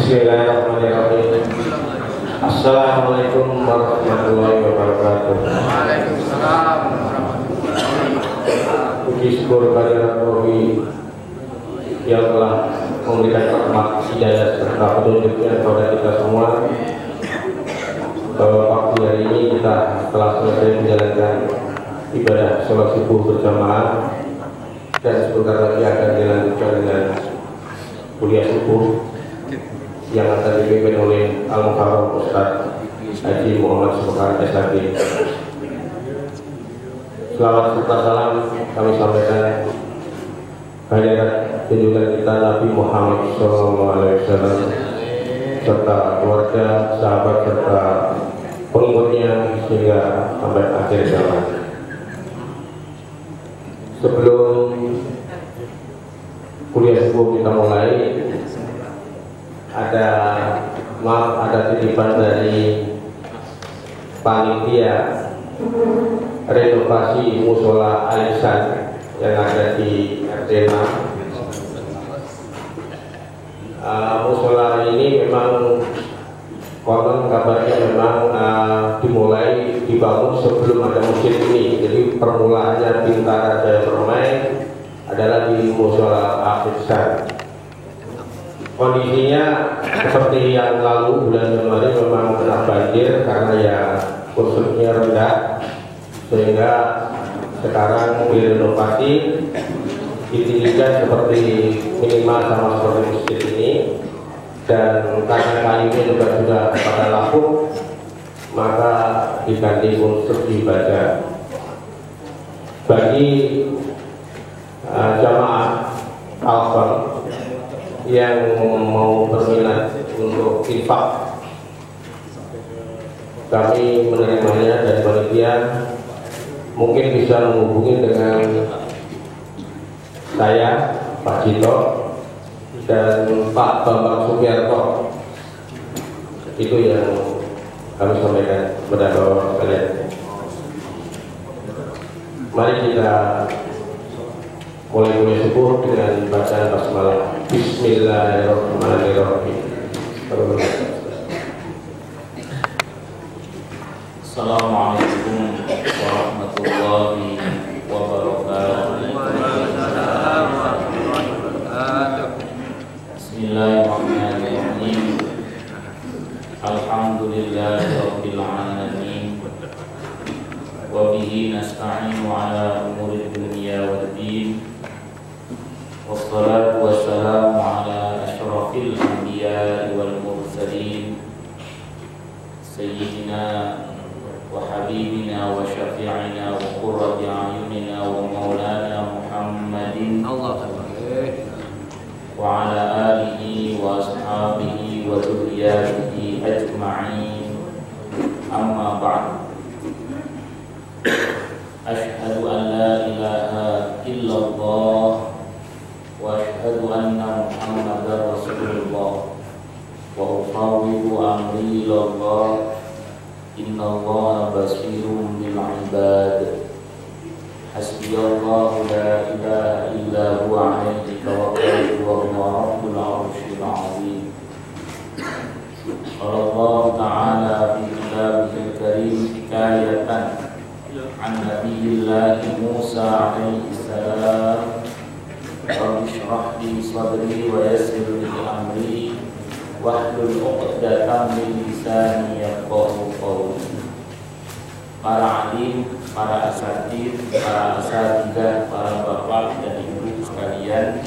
Bismillahirrahmanirrahim. Assalamualaikum warahmatullahi wabarakatuh. Waalaikumsalam warahmatullahi wabarakatuh. Puji syukur kehadirat Robi yang telah memberikan rahmat hidayah serta petunjuknya kepada kita semua. Bahwa pagi hari ini kita telah selesai menjalankan ibadah sholat subuh berjamaah dan sebentar lagi akan dilanjutkan dengan kuliah subuh yang akan dipimpin oleh Al-Mukarram Ustaz Haji Muhammad Subhan SHG. Selawat serta salam kami sampaikan kehadirat junjungan kita Nabi Muhammad SAW serta keluarga, sahabat serta pengikutnya sehingga sampai akhir zaman. Sebelum kuliah subuh kita mulai, ada titipan dari panitia renovasi musola Al-Ihsan yang ada di RT 6. Musola ini memang konon kabarnya memang dimulai dibangun sebelum ada masjid ini. Jadi permulaannya Bintara Jaya Permai adalah di musola Al-Ihsan. Kondisinya seperti yang lalu bulan Januari memang kena banjir karena ya kursusnya rendah, sehingga sekarang direnovasi ditinggikan seperti minimal sama seperti masjid ini, dan karena kayunya juga sudah pada lapuk maka diganti untuk ibadah. Bagi jamaah Al-Fal yang mau berminat untuk infak, kami menerimanya dari panitia. Mungkin bisa menghubungi dengan saya, Pak Cito, dan Pak Bambang Sugiarto. Itu yang kami sampaikan kepada Bapak sekalian. Mari kita mulai kuliah subuh dengan bacaan basmalah. Bismillahirrahmanirrahim. Assalamualaikum warahmatullahi wabarakatuh. Bismillahirrahmanirrahim. Alhamdulillahirabbil alamin. Wa bihi nasta'inu ala umuri dunya waddin. Wassalatu wassalamu ala asyrafil anbiya'i wal mursalin sayyidina wa habibina wa syafi'ina wa qurrati a'yunina wa maulana Muhammadin wa ala alihi wa ashabihi wa dzurriyyatihi ajma'in. Amma ba'd. Asyhadu an la ilaha illallah wa asyhadu anna Muhammadar Rasulullah wa ufawwidu amri ilallah. Innallaha basirun bil ibad. Hasbiyallahu la ilaha illa huwa alaihi tawakkaltu wa huwa rabbul arsyil azim. Allah ta'ala fi kitabihil karim hikayatan an nabiyillah Musa alaihi salam. Rabbi shrah li sadri wa yassir li amri wahlul 'uqdatam min lisani yafqahu qawli. Para alim, para asatidz, para asatidzah, para bapak dan ibu sekalian,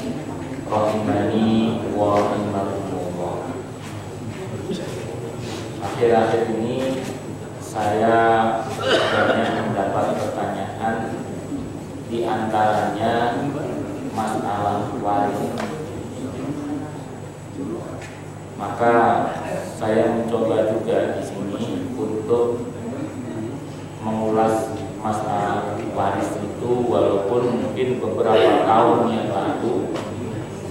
rahimani wa rahimakumullah. Akhir-akhir ini saya banyak mendapat pertanyaan, di antaranya masalah waris. Maka saya mencoba juga di sini untuk mengulas masalah waris itu, walaupun mungkin beberapa tahun yang lalu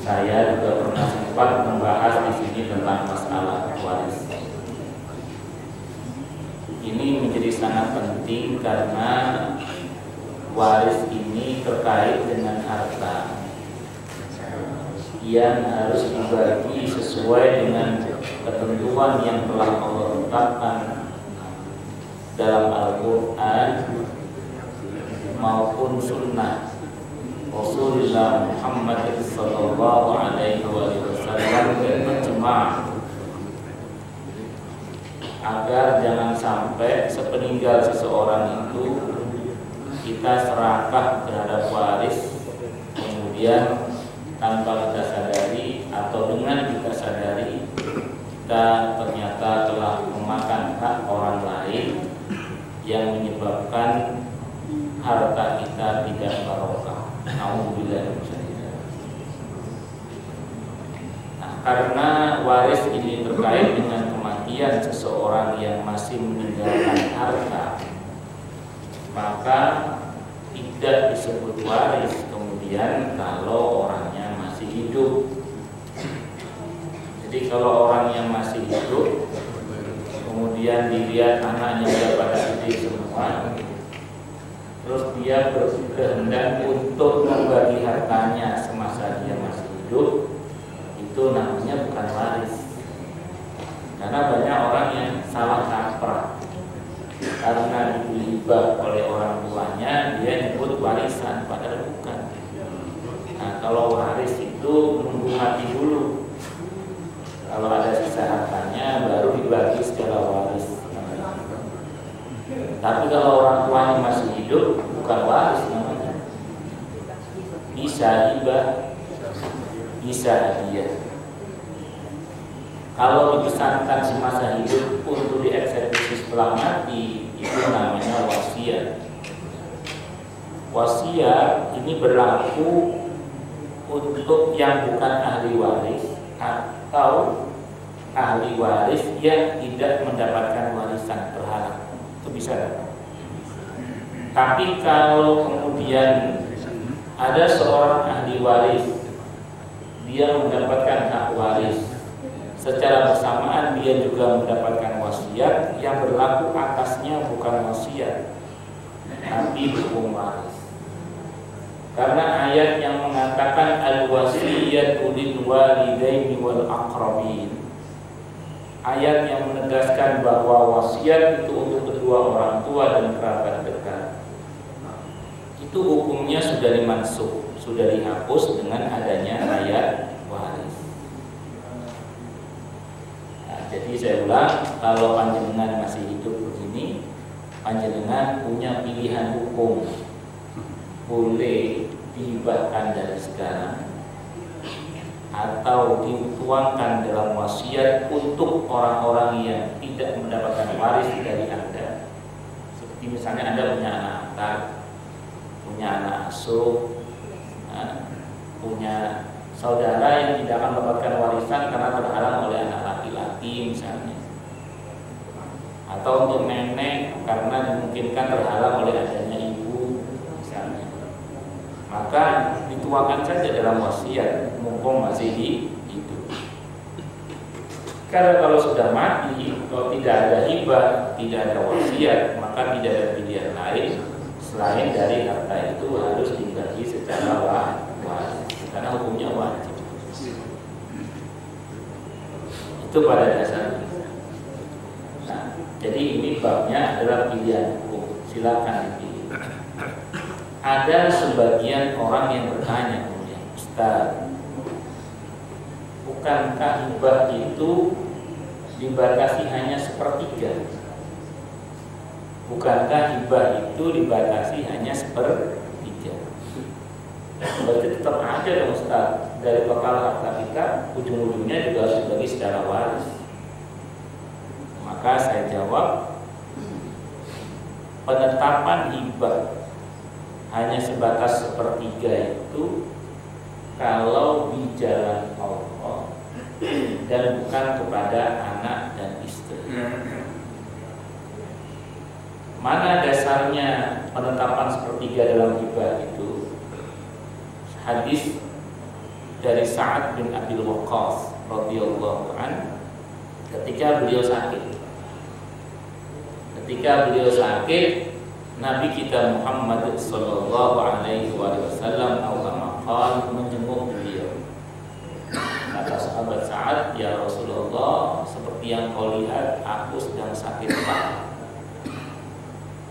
saya juga pernah sempat membahas di sini tentang masalah waris. Ini menjadi sangat penting karena waris ini terkait dengan harta yang harus dibagi sesuai dengan ketentuan yang telah Allah tetapkan dalam Al-Quran maupun sunnah Rasulullah Muhammad sallallahu alaihi wasallam dan ijma', agar jangan sampai sepeninggal seseorang itu kita serakah terhadap waris, kemudian tanpa kita sadari atau dengan kita sadari kita ternyata telah memakan hak orang lain yang menyebabkan harta kita tidak barokah. Nauzubillah. Nah, karena waris ini terkait dengan kematian seseorang yang masih meninggalkan harta, maka tidak disebut waris kemudian kalau orangnya masih hidup. Jadi kalau orang yang masih hidup kemudian dilihat anaknya sudah pada gede semua, terus dia berkehendak untuk membagi hartanya semasa dia masih hidup, itu namanya bukan waris. Karena banyak orang yang salah kaprah, karena dihibah oleh orang tuanya dia nyebut warisan, padahal bukan. Nah, kalau waris itu nunggu mati dulu. Kalau ada sisa hartanya baru dibagi secara waris. Tapi kalau orang tuanya masih hidup bukan waris namanya. Bisa hibah, bisa hadiah. Kalau dipesankan semasa hidup untuk dieksekusi setelah mati, itu namanya wasiat. Wasiat ini berlaku untuk yang bukan ahli waris atau ahli waris yang tidak mendapatkan warisan berhala. Itu bisa. Tapi kalau kemudian ada seorang ahli waris, dia mendapatkan hak waris, secara bersamaan dia juga mendapatkan wasiat, yang berlaku atasnya bukan wasiat tapi hukum waris. Karena ayat yang mengatakan al-wasiyatu lil walidaini wal aqrabin, ayat yang menegaskan bahwa wasiat itu untuk kedua orang tua dan kerabat dekat, itu hukumnya sudah dimansuh, sudah dihapus dengan adanya ayat waris. Nah, jadi saya ulang, kalau panjenengan masih hidup begini, panjenengan punya pilihan hukum, boleh dihibahkan dari sekarang atau dituangkan dalam wasiat untuk orang-orang yang tidak mendapatkan waris dari Anda. Seperti misalnya Anda punya anak angkat, punya anak asuh, punya saudara yang tidak akan mendapatkan warisan karena terhalang oleh anak laki-laki misalnya, atau untuk nenek karena dimungkinkan terhalang oleh adanya ibu misalnya, maka dituangkan saja dalam wasiat mumpung masih hidup. Karena kalau sudah mati, kalau tidak ada hibah, tidak ada wasiat, maka tidak ada pilihan lain selain dari harta itu harus dibagi secara waris, karena hukumnya wajib. Itu pada dasarnya. Nah, jadi ini babnya adalah pilihan hukum. Silakan dipilih. Ada sebagian orang yang bertanya kemudian, Ustaz, bukankah hibah itu dibatasi hanya sepertiga? Bukankah hibah itu dibatasi hanya sepertiga? Berarti tetap ada dong Ustaz, dari total harta kita ujung-ujungnya juga harus dibagi secara waris. Maka saya jawab, penetapan hibah hanya sebatas sepertiga itu kalau di jalan Allah dan bukan kepada anak dan istri. Mana dasarnya penetapan sepertiga dalam hibah itu? Hadis dari Sa'ad bin Abi Waqqas radhiyallahu anhu ketika beliau sakit. Ketika beliau sakit, Nabi kita Muhammad sallallahu alaihi wasallam menjenguk beliau. Kata sahabat Sa'ad, ya Rasulullah, yang kau lihat aku sedang sakit parah.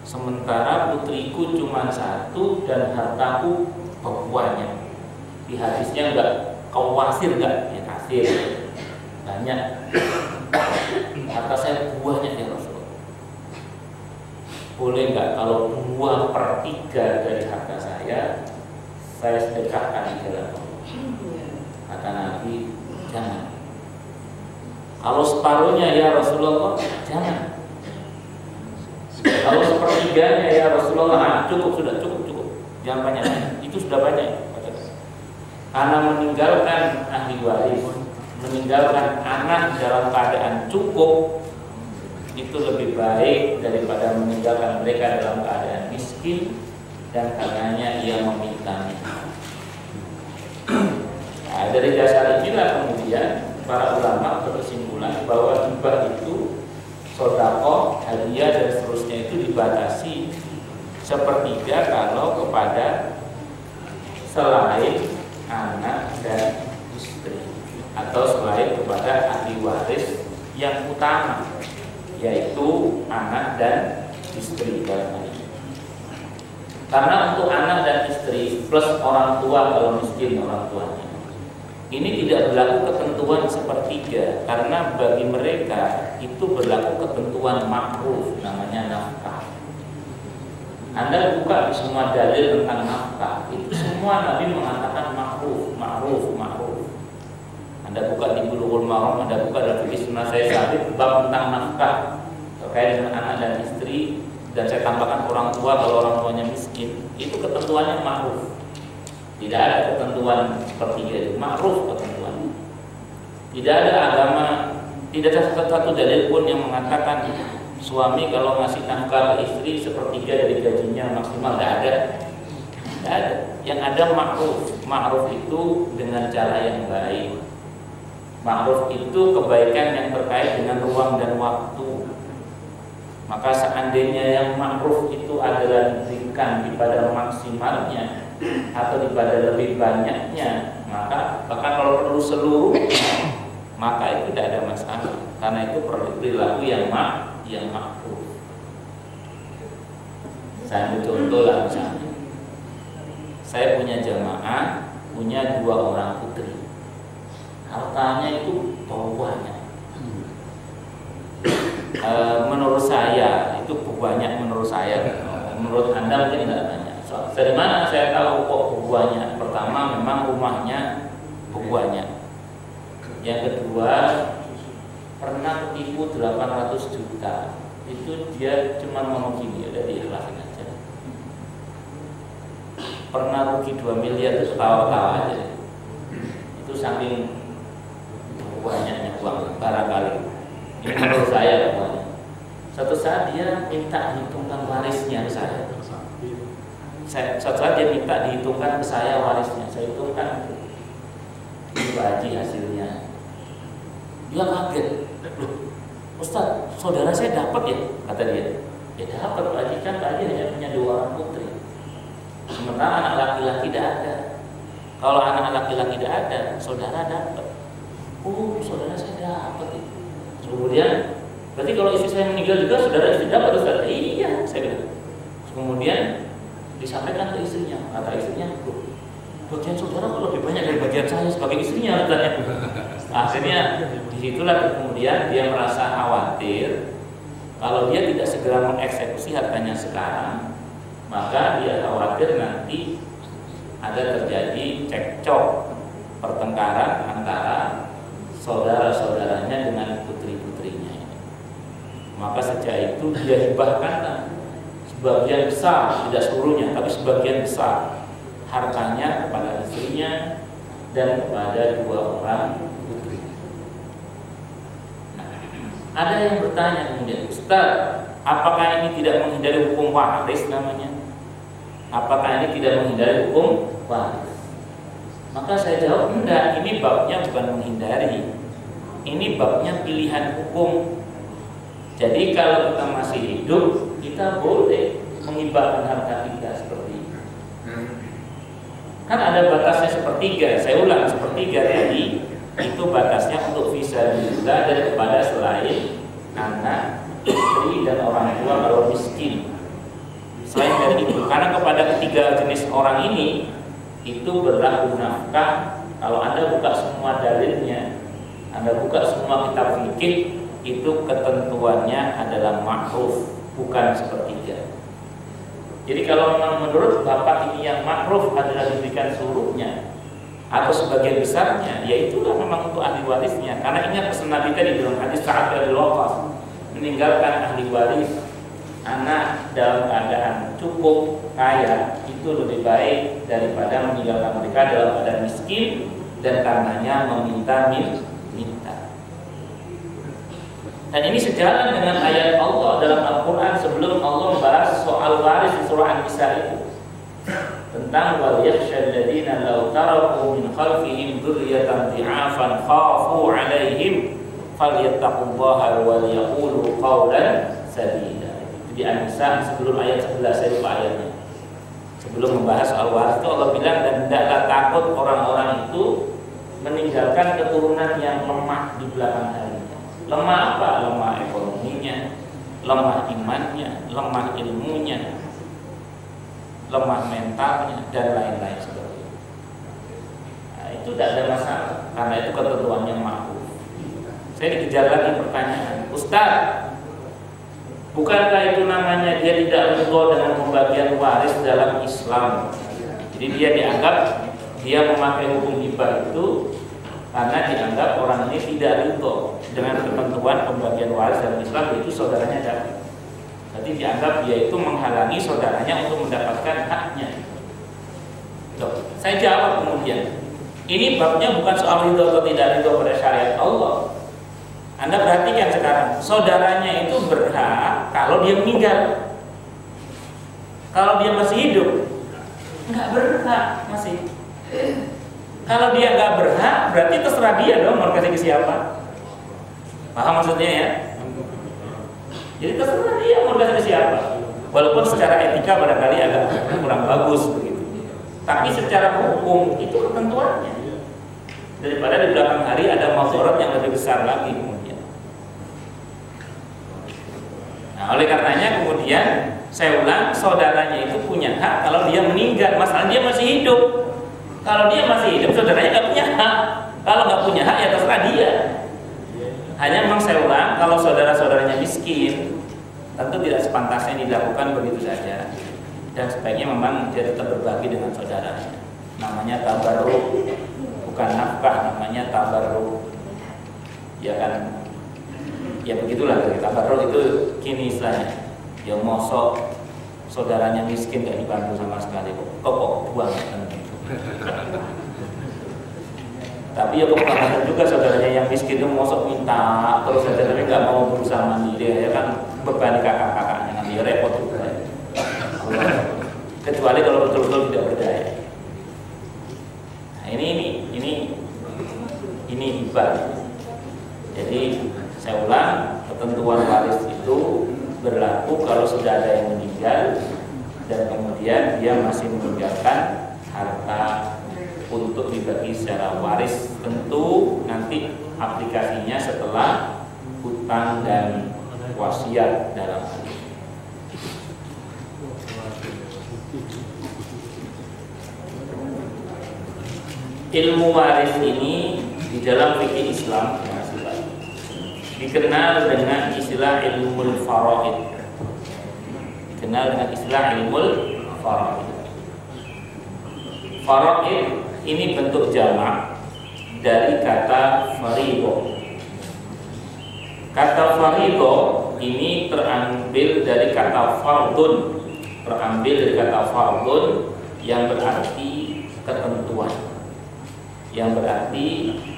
Sementara putriku cuma satu dan hartaku banyak. Di hadisnya enggak, kau wasir enggak? Ya kasir, banyak. Harta saya banyak ya Rasulullah. Boleh enggak kalau 2/3 dari harta saya sedekahkan di jalan Allah? Kata Nabi, jangan. Kalau separuhnya ya Rasulullah, jangan. Kalau 1/3 ya Rasulullah, cukup, jangan banyak. Itu sudah banyak. Karena meninggalkan ahli waris, meninggalkan anak dalam keadaan cukup, itu lebih baik daripada meninggalkan mereka dalam keadaan miskin dan karenanya ia meminta-minta. Nah, dari dasar inilah kemudian para ulama berkesimpulan bahwa hibah itu, sedekah, hadiah dan seterusnya itu dibatasi 1/3 kalau kepada selain anak dan istri atau selain kepada ahli waris yang utama, yaitu anak dan istri dalam hal ini. Karena untuk anak dan istri plus orang tua kalau miskin orang tuanya, ini tidak berlaku ketentuan 1/3 karena bagi mereka itu berlaku ketentuan makruh, namanya nafkah. Anda buka di semua dalil tentang nafkah, itu semua Nabi mengatakan makruh. Anda buka di Bulughul Maram, Anda buka dalam fikih sunnah saya sabit bab tentang nafkah terkait dengan anak dan istri, dan saya tambahkan orang tua kalau orang tuanya miskin, itu ketentuannya makruh. Tidak ada ketentuan 1/3 itu, makruh ketentuannya. Tidak ada agama, tidak ada satu dalil pun yang mengatakan suami kalau ngasih nafkah ke istri 1/3 dari gajinya maksimal, tidak ada. Yang ada makruh. Makruh itu dengan cara yang baik. Makruh itu kebaikan yang terkait dengan ruang dan waktu. Maka seandainya yang makruh itu adalah diberikan daripada maksimalnya atau daripada lebih banyaknya, maka bahkan kalau perlu seluruhnya, maka itu tidak ada masalah. Karena itu perilaku yang makruh. Saya ambil contoh lah, misalnya saya punya jamaah, punya 2 orang putri, hartanya itu banyak. Menurut saya itu banyak, menurut Anda mungkin tidak banyak. Dari mana saya tahu kok banyak? Pertama, memang rumahnya banyak. Yang kedua, pernah tipu 800 juta. Itu dia cuma ngomong gini, udah diikhlasin aja. Pernah rugi 2 miliar itu ketawa-tawa aja. Itu saking banyaknya uang barangkali. Ini menurut saya banyak. Suatu saat dia minta dihitungkan warisnya ke saya. Suatu saat dia minta dihitungkan ke saya warisnya. Saya hitungkan itu haji hasilnya. Dia kaget. Loh, Ustaz, saudara saya dapat ya? Kata dia. Ya dapat, Pak Haji, kan Pak Haji hanya punya 2 orang putri. Sementara anak laki-laki tidak ada. Kalau anak laki-laki tidak ada, saudara dapat. Oh, saudara saya dapat itu. Kemudian, berarti kalau istri saya meninggal juga saudara istri dapat, Ustaz? Iya, saya bilang. Kemudian disampaikan ke istrinya. Kata istrinya, bagian saudara kok lebih banyak dari bagian saya sebagai istrinya, katanya. Akhirnya disitulah kemudian dia merasa khawatir kalau dia tidak segera mengeksekusi hartanya sekarang, maka dia khawatir nanti ada terjadi cekcok, pertengkaran antara saudara-saudaranya dengan putri-putrinya. Maka sejak itu dia hibahkan sebagian besar, tidak seluruhnya, tapi sebagian besar hartanya kepada istrinya dan kepada 2 orang putri. Nah, ada yang bertanya kemudian, Ustaz, apakah ini tidak menghindari hukum waris namanya? Apakah ini tidak menghindari hukum waris? Maka saya jawab, enggak, ini babnya bukan menghindari. Ini babnya pilihan hukum. Jadi kalau kita masih hidup, kita boleh menghibahkan harta kita seperti ini. Kan ada batasnya 1/3. Saya ulang, 1/3 tadi itu batasnya untuk fisabilillah dan kepada selain lain, anak, istri, dan orang tua kalau miskin. Selain dari itu, karena kepada ketiga jenis orang ini itu berlaku nafkah. Kalau Anda buka semua dalilnya, Anda buka semua kitab fikih, itu ketentuannya adalah ma'ruf, bukan sepertiga. Jadi kalau memang menurut Bapak ini yang ma'ruf adalah diberikan seluruhnya atau sebagian besarnya, ya itulah memang untuk ahli warisnya. Karena ingat pesan Nabi tadi dalam hadis Sa'ad bin Waqqas, meninggalkan ahli waris anak dalam keadaan cukup kaya itu lebih baik daripada meninggalkan mereka dalam keadaan miskin dan karenanya minta. Dan ini sejalan dengan ayat Allah dalam Al-Quran sebelum Allah membahas soal waris di surah An-Nisa itu, tentang wal yakhshal ladzina law taraku min khalfihim dzurriyyatan dhi'afan khafu 'alaihim falyattaqullaha wa liyaqulu qawlan sadida. Di An-Nisa sebelum ayat 11, saya lupa ayatnya. Sebelum membahas soal waris itu Allah bilang, dan tidaklah takut orang-orang itu meninggalkan keturunan yang lemah di belakang harinya. Lemah apa? Lemah ekonominya, lemah imannya, lemah ilmunya, lemah mentalnya, dan lain-lain sebagainya. Nah, itu tidak ada masalah karena itu ketentuannya ma'ruf. Saya dikejar lagi pertanyaan, Ustaz, bukankah itu namanya dia tidak ridho dengan pembagian waris dalam Islam? Jadi dia dianggap dia memakai hukum hibah itu karena dianggap orang ini tidak ridho dengan ketentuan pembagian waris dalam Islam, yaitu saudaranya dapat. Jadi dianggap dia itu menghalangi saudaranya untuk mendapatkan haknya. Loh, saya jawab kemudian, ini babnya bukan soal ridho atau tidak ridho pada syariat Allah. Anda perhatikan sekarang, saudaranya itu berhak kalau dia meninggal. Kalau dia masih hidup, nggak berhak masih. Kalau dia nggak berhak, berarti terserah dia dong mau kasih ke siapa. Paham maksudnya ya? Jadi terserah dia mau kasih ke siapa. Walaupun secara etika barangkali agak kurang bagus begitu. Tapi secara hukum itu ketentuannya. Daripada di belakang hari ada mazharat yang lebih besar lagi kemudian. Nah, oleh karenanya kemudian saya ulang, saudaranya itu punya hak kalau dia meninggal. Masalah dia masih hidup. Kalau dia masih hidup, saudaranya nggak punya hak. Kalau nggak punya hak ya terserah dia. Hanya memang saya ulang, kalau saudara-saudaranya miskin, tentu tidak sepantasnya dilakukan begitu saja. Dan sebaiknya memang dia tetap berbagi dengan saudaranya. Namanya tabarruk, bukan nafkah, namanya tabarruk. Ya kan? Ya begitulah, tabarruk itu kini istilahnya. Ya mosok saudaranya miskin gak dibantu sama sekali, kok buang kan? Tapi ya kebanyakan juga saudaranya yang miskin itu mosok minta terus saja tapi nggak mau berusaha mandiri, ya kan beban kakak-kakaknya kan dia repot juga. Kecuali kalau betul-betul tidak berdaya. Nah, ini hibah. Jadi saya ulang, ketentuan waris itu berlaku kalau sudah ada yang meninggal dan kemudian dia masih meninggalkan harta untuk dibagi secara waris. Tentu nanti aplikasinya setelah hutang dan wasiat dalam hal ini. Ilmu waris ini di dalam fikih Islam dikenal dengan istilah ilmul faraid. Dikenal dengan istilah ilmul faraid. Faraid ini bentuk jamak dari kata farido. Kata farido ini terambil dari kata fardun, yang berarti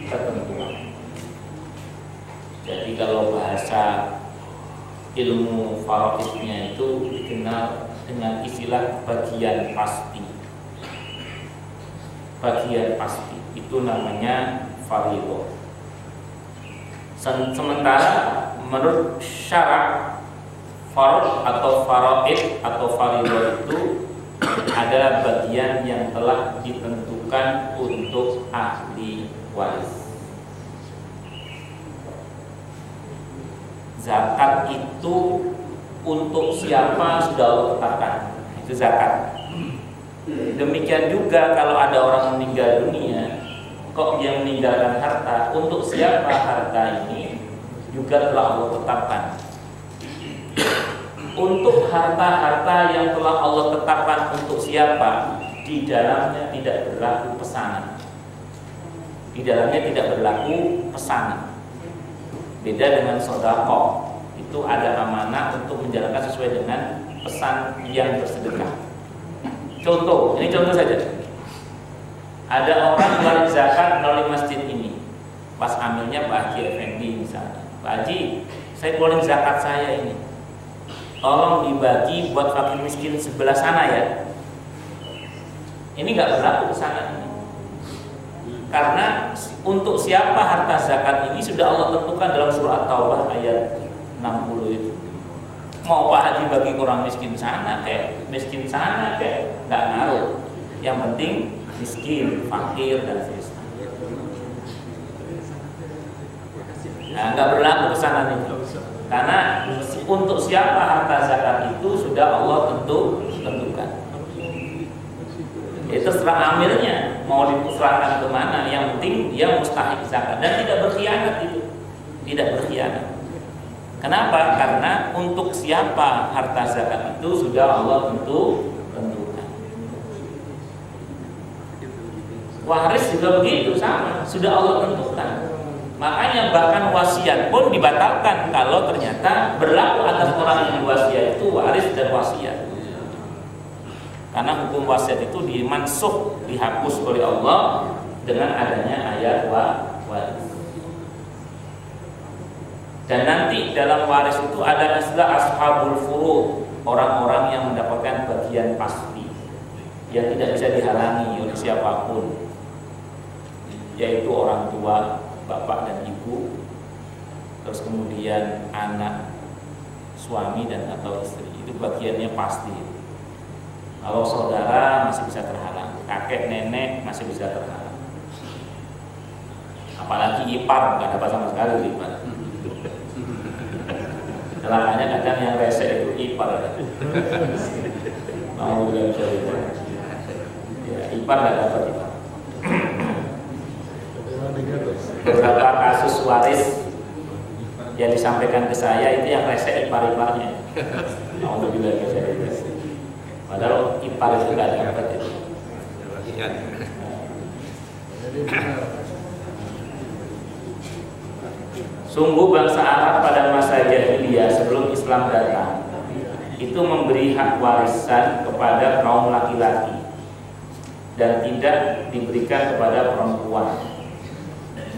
ketentuan. Jadi kalau bahasa ilmu faraidnya itu dikenal dengan istilah bagian pasti. Bagian pasti itu namanya farido. Sementara menurut syarak, farad atau faraid atau farido itu adalah bagian yang telah ditentukan untuk ahli waris. zakat itu untuk siapa sudah Allah tetapkan, itu zakat. Demikian juga kalau ada orang meninggal dunia, kok yang meninggalkan harta, untuk siapa harta ini juga telah Allah tetapkan. Untuk harta-harta yang telah Allah tetapkan untuk siapa, di dalamnya tidak berlaku pesanan. Di dalamnya tidak berlaku pesanan. Beda dengan sedekah, itu ada amanah untuk menjalankan sesuai dengan pesan yang bersedekah. Contoh, ini contoh saja. Ada orang keluarin zakat melalui masjid ini. Pas amilnya Pak Haji Effendi misalnya. Pak Haji, saya keluarin zakat saya ini. Tolong dibagi buat fakir miskin sebelah sana ya. Ini nggak berlaku pesanan ini. Karena untuk siapa harta zakat ini sudah Allah tentukan dalam surah At-Taubah ayat 60 itu. Mau Pak Haji bagi orang miskin sana kayak miskin sana kayak nggak ngaruh. Yang penting miskin, fakir dan seterusnya. Nah, nggak berlaku pesanan itu. Karena untuk siapa harta zakat itu sudah Allah tentukan. Itu terserah amilnya mau diserahkan kemana. Yang penting dia mustahik zakat dan tidak berkhianat itu, tidak berkhianat. Kenapa? Karena untuk siapa harta zakat itu sudah Allah tentukan. Waris juga begitu sama, sudah Allah tentukan. Makanya bahkan wasiat pun dibatalkan kalau ternyata berlaku atas orang yang diwasiat itu waris dan wasiat. Karena hukum wasiat itu dimansuh, dihapus oleh Allah dengan adanya ayat waris. Dan nanti dalam waris itu ada istilah ashabul furud, orang-orang yang mendapatkan bagian pasti yang tidak bisa dihalangi oleh siapapun, yaitu orang tua, bapak dan ibu, terus kemudian anak, suami dan atau istri, itu bagiannya pasti. Kalau saudara masih bisa terhalang, kakek nenek masih bisa terhalang, apalagi ipar nggak dapat sama sekali ipar. Celakanya kadang yang rese itu ipar. Mau nggak bisa ipar, ya ipar nggak dapat ipar. Beberapa kasus waris yang disampaikan ke saya itu yang rese ipar-iparnya. Mau lebih lagi saya. Padahal ipar itu nggak dapat itu. Sungguh bangsa Arab pada masa jahiliyah sebelum Islam datang itu memberi hak warisan kepada kaum laki-laki dan tidak diberikan kepada perempuan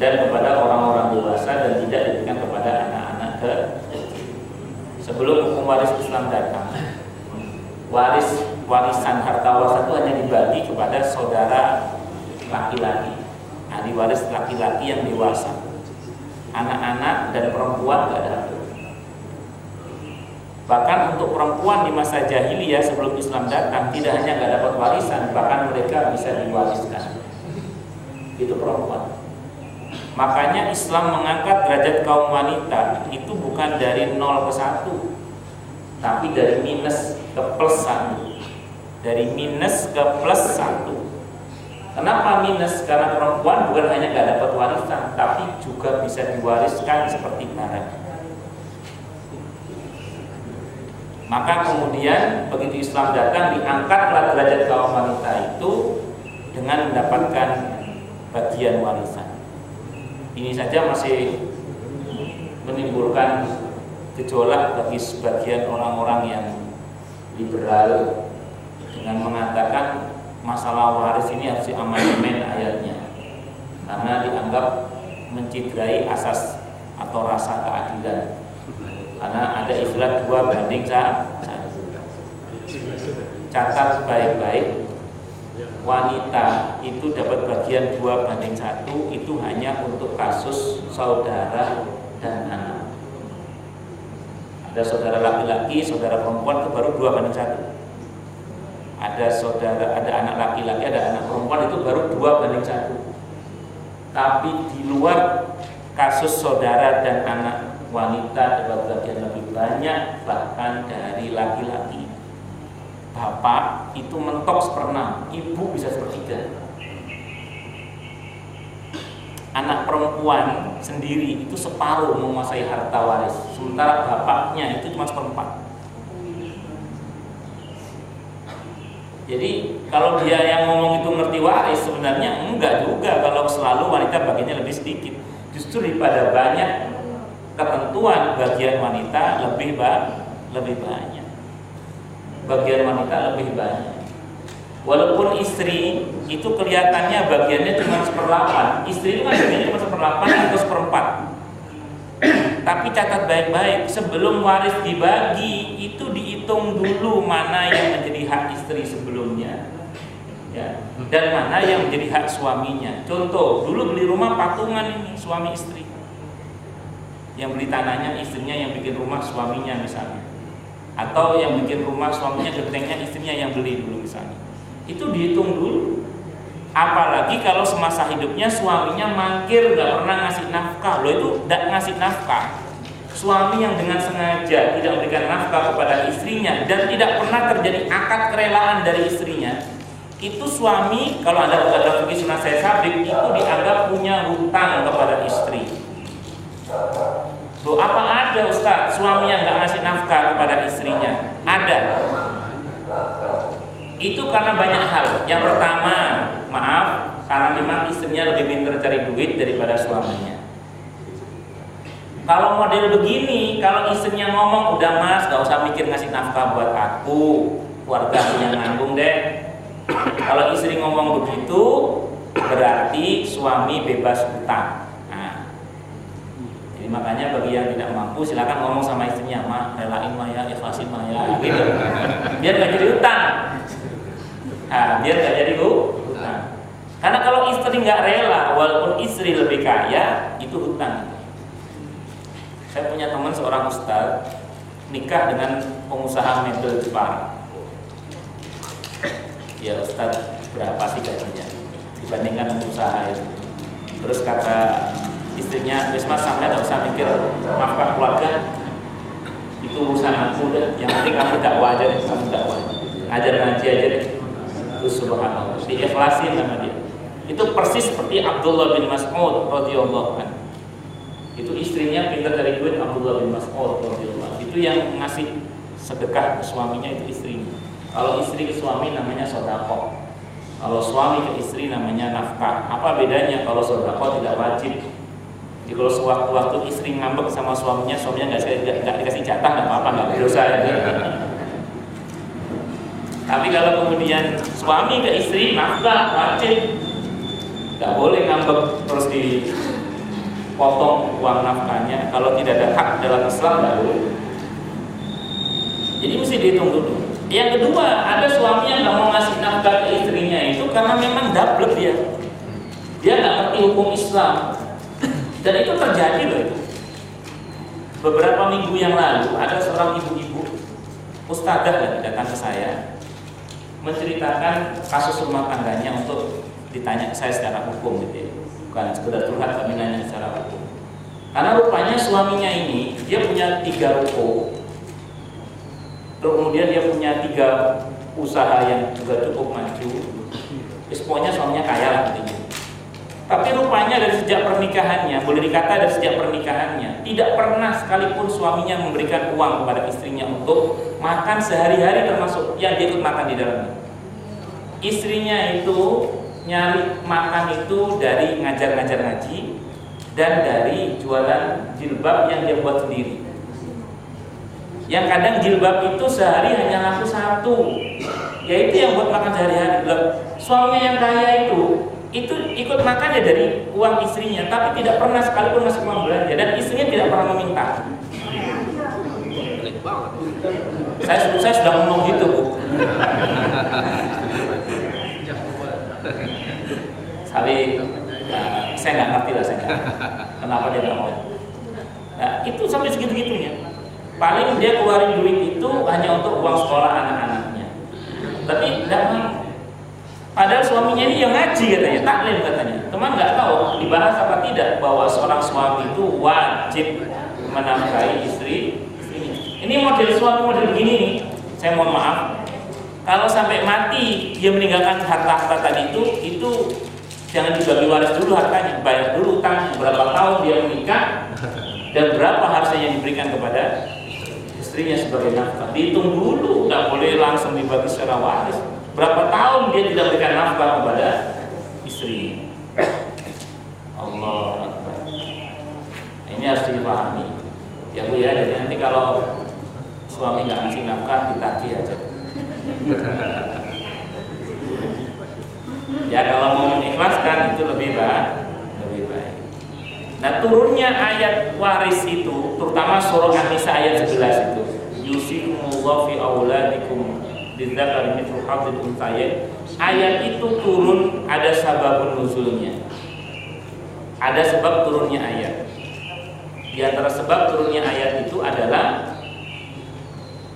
dan kepada orang-orang dewasa dan tidak diberikan kepada anak-anak sebelum hukum waris Islam datang. Warisan harta warisan itu hanya dibagi kepada saudara laki-laki, ahli waris laki-laki yang dewasa. Anak-anak dan perempuan tidak ada. Bahkan untuk perempuan di masa jahiliyah sebelum Islam datang tidak hanya nggak dapat warisan, bahkan mereka bisa diwariskan. Itu perempuan. Makanya Islam mengangkat derajat kaum wanita itu bukan dari 0 ke 1, tapi dari minus ke plus 1. Dari minus ke plus 1. Kenapa minus? Karena perempuan bukan hanya nggak dapat warisan, tapi juga bisa diwariskan seperti barang. Maka kemudian begitu Islam datang diangkatlah derajat kaum wanita itu dengan mendapatkan bagian warisan. Ini saja masih menimbulkan gejolak bagi sebagian orang-orang yang liberal dengan mengatakan masalah waris ini harus diamandemen ayatnya karena dianggap menciderai asas atau rasa keadilan, karena ada istilah 2:1. Catat baik-baik, wanita itu dapat bagian 2:1 itu hanya untuk kasus saudara dan anak. Ada saudara laki-laki, saudara perempuan itu baru 2:1. Ada saudara, ada anak laki-laki, ada anak perempuan itu baru 2:1. Tapi di luar kasus saudara dan anak wanita dapat bagian lebih banyak bahkan dari laki-laki. Bapak itu mentok 1/6, ibu bisa 1/3. Anak perempuan sendiri itu separuh menguasai harta waris, sementara bapaknya itu cuma 1/4. Jadi kalau dia yang ngomong itu ngerti waris, sebenarnya enggak juga kalau selalu wanita bagiannya lebih sedikit. Justru daripada banyak ketentuan, bagian wanita lebih banyak. Bagian wanita lebih banyak. Walaupun istri itu kelihatannya bagiannya cuma 1/8, istri itu kan bagiannya cuma 1/8 atau 1/4. Tapi catat baik-baik, sebelum waris dibagi itu dihitung dulu mana yang menjadi hak istri sebelumnya, ya, dan mana yang menjadi hak suaminya. Contoh, dulu beli rumah patungan ini suami istri, yang beli tanahnya istrinya, yang bikin rumah suaminya misalnya, atau yang bikin rumah suaminya gentengnya istrinya yang beli dulu misalnya. Itu dihitung dulu. Apalagi kalau semasa hidupnya suaminya mangkir, gak pernah ngasih nafkah. Loh, itu gak ngasih nafkah. Suami yang dengan sengaja tidak memberikan nafkah kepada istrinya dan tidak pernah terjadi akad kerelaan dari istrinya, itu suami, kalau ada fikih sunnah saya sabik, itu dianggap punya hutang kepada istri. Loh, apa ada Ustaz suami yang gak ngasih nafkah kepada istrinya? Ada. Itu karena banyak hal. Yang pertama, maaf, karena memang istrinya lebih pintar cari duit daripada suaminya. Kalau model begini, kalau istrinya ngomong, udah mas, gak usah mikir ngasih nafkah buat aku, keluarga aku yang nanggung deh. Kalau istri ngomong begitu, berarti suami bebas hutang. Nah, jadi makanya bagi yang tidak mampu, silakan ngomong sama istrinya, ma, relain mah ya, ikhlasin mah ya, gitu. Biar gak jadi hutang. Nah, biar gak jadi hutang. Karena kalau istri nggak rela, walaupun istri lebih kaya, itu hutang. Saya punya teman seorang ustaz nikah dengan pengusaha mebel Jepang. Ya ustaz, berapa sih gajinya dibandingkan pengusaha itu? Terus kata istrinya, wes mas sampai nggak usah mikir nafkah keluarga, itu urusan aku deh. Yang penting kamu dakwah aja deh, kamu dakwah, ajar ngaji aja deh. Terus subhanallah, diikhlasin sama dia. Itu persis seperti Abdullah bin Mas'ud radhiyallahu anhu. Itu istrinya pintar dari duit, Abdullah bin Mas'ud radhiyallahu anhu. Itu yang ngasih sedekah ke suaminya itu istrinya. Kalau istri ke suami namanya sedekah. Kalau suami ke istri namanya nafkah. Apa bedanya? Kalau sedekah tidak wajib. Jadi kalau sewaktu-waktu istri ngambek sama suaminya nggak dikasih jatah, nggak apa-apa, nggak berdosa ya. Tapi kalau kemudian suami ke istri nafkah wajib, nggak boleh ngambek terus dipotong uang nafkahnya. Kalau tidak ada hak dalam Islam nggak boleh. Jadi mesti dihitung dulu. Yang kedua, ada suami yang nggak mau ngasih nafkah ke istrinya itu karena memang double dia nggak ngerti hukum Islam, dan itu terjadi loh itu. Beberapa minggu yang lalu ada seorang ibu-ibu ustadzah datang ke saya menceritakan kasus rumah tangganya untuk ditanya saya secara hukum gitu ya. Bukan sekedar curhat, tapi nanya secara hukum. Karena rupanya suaminya ini dia punya 3 ruko. Terus kemudian dia punya 3 usaha yang juga cukup maju. Pokoknya suaminya kaya lah gitu. Tapi rupanya dari sejak pernikahannya, boleh dikata dari sejak pernikahannya, tidak pernah sekalipun suaminya memberikan uang kepada istrinya untuk makan sehari-hari, termasuk yang dia ikut makan di dalamnya. Istrinya itu nyari makan itu dari ngajar-ngajar ngaji dan dari jualan jilbab yang dia buat sendiri. Yang kadang jilbab itu sehari hanya laku 1, yaitu yang buat makan sehari-hari. Suaminya yang kaya itu ikut makan ya dari uang istrinya, tapi tidak pernah sekalipun ngasih uang belanja, dan istrinya tidak pernah meminta. Saya sudah ngomong gitu, Bu. Tapi saya nggak ngerti lah, kenapa dia nggak mau. Nah, itu sampai segitu-gitunya. Paling dia keluarin duit itu hanya untuk uang sekolah anak-anaknya, tapi tidak mau. Padahal suaminya ini yang ngaji katanya, taklim katanya. Teman nggak tahu dibahas apa tidak bahwa seorang suami itu wajib menafkahi istri. Ini model suami model begini nih. Saya mohon maaf, kalau sampai mati dia meninggalkan harta-harta tadi itu jangan dibagi waris dulu hartanya, bayar dulu utang berapa tahun dia menikah dan berapa harta yang diberikan kepada istrinya sebagai nafkah. Dihitung dulu, nggak boleh langsung dibagi secara waris. Berapa tahun dia tidak berikan nafkah kepada istri. Allah Akbar. Ini harus dipahami ya Bu ya. Jadi nanti kalau suami nggak ngasih nafkah ditagih aja. Ya kalau mau mengikhlaskan itu lebih baik. Nah turunnya ayat waris itu, terutama surah An-Nisa ayat 11 itu, yusikumullahu fi auladikum bidzakari mithlu hadzil unthayain. Ayat itu turun ada sababun nuzulnya. Ada sebab turunnya ayat. Di antara sebab turunnya ayat itu adalah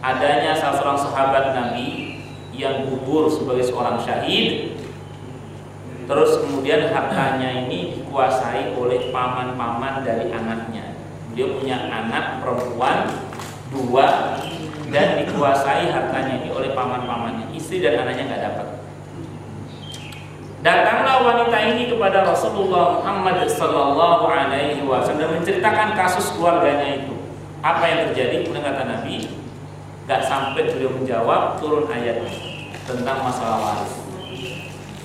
adanya salah seorang sahabat Nabi yang gugur sebagai seorang syahid. Terus kemudian hartanya ini dikuasai oleh paman-paman dari anaknya. Dia punya anak perempuan 2 dan dikuasai hartanya ini oleh paman-pamannya. Istri dan anaknya nggak dapat. Datanglah wanita ini kepada Rasulullah Muhammad sallallahu alaihi wasallam menceritakan kasus keluarganya itu. Apa yang terjadi? Kemudian kata Nabi, nggak sampai beliau menjawab turun ayat tentang masalah waris.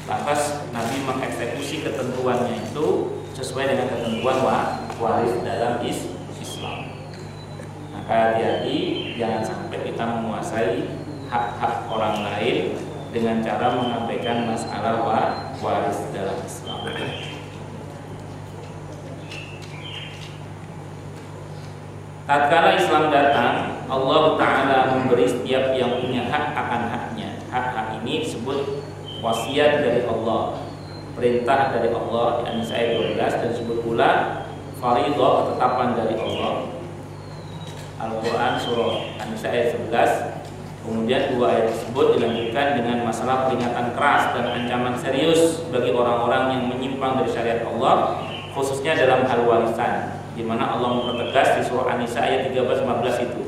Lantas Nabi mengeksekusi ketentuannya itu sesuai dengan ketentuan waris dalam Islam. Maka hati-hati jangan sampai kita menguasai hak-hak orang lain dengan cara mengabaikan masalah waris dalam Islam. Tatkala Islam datang, Allah Ta'ala memberi setiap yang punya hak akan haknya. Hak-hak ini disebut wasiat dari Allah, perintah dari Allah, An-Nisa ayat 12, dan disebut pula fardhah, ketetapan dari Allah. Al-Quran surah An-Nisa ayat 11. Kemudian 2 ayat tersebut dilanjutkan dengan masalah peringatan keras dan ancaman serius bagi orang-orang yang menyimpang dari syariat Allah, khususnya dalam hal warisan, di mana Allah mempertegas di surah An-Nisa ayat 13-14 itu,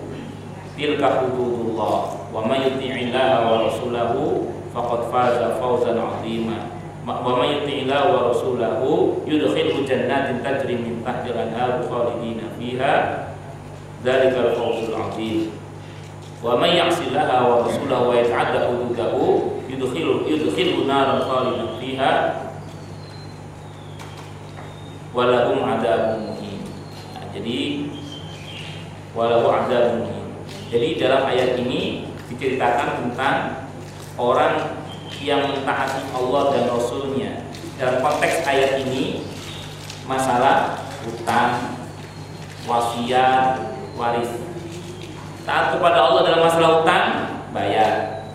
tilka hududullah wa may yuti'illaha wa rasulahu faqad faza fawzan 'azima wa may yuti'illaha wa rasulahu yudkhilhu jannatin tajri min tahtiha al-anhar khalidina fiha dzalikal fawzul 'azim wa may ya'sillaha wa rasulahu wa yata'adda hududahu yudkhilhu naran khalidan fiha wa lahum 'adzabun muhin. Nah, jadi walahu 'adzabun muhin. Jadi dalam ayat ini diceritakan tentang orang yang mentaati Allah dan Rasulnya. Dalam konteks ayat ini masalah hutang, wasiat, waris. Taat kepada Allah dalam masalah hutang, bayar.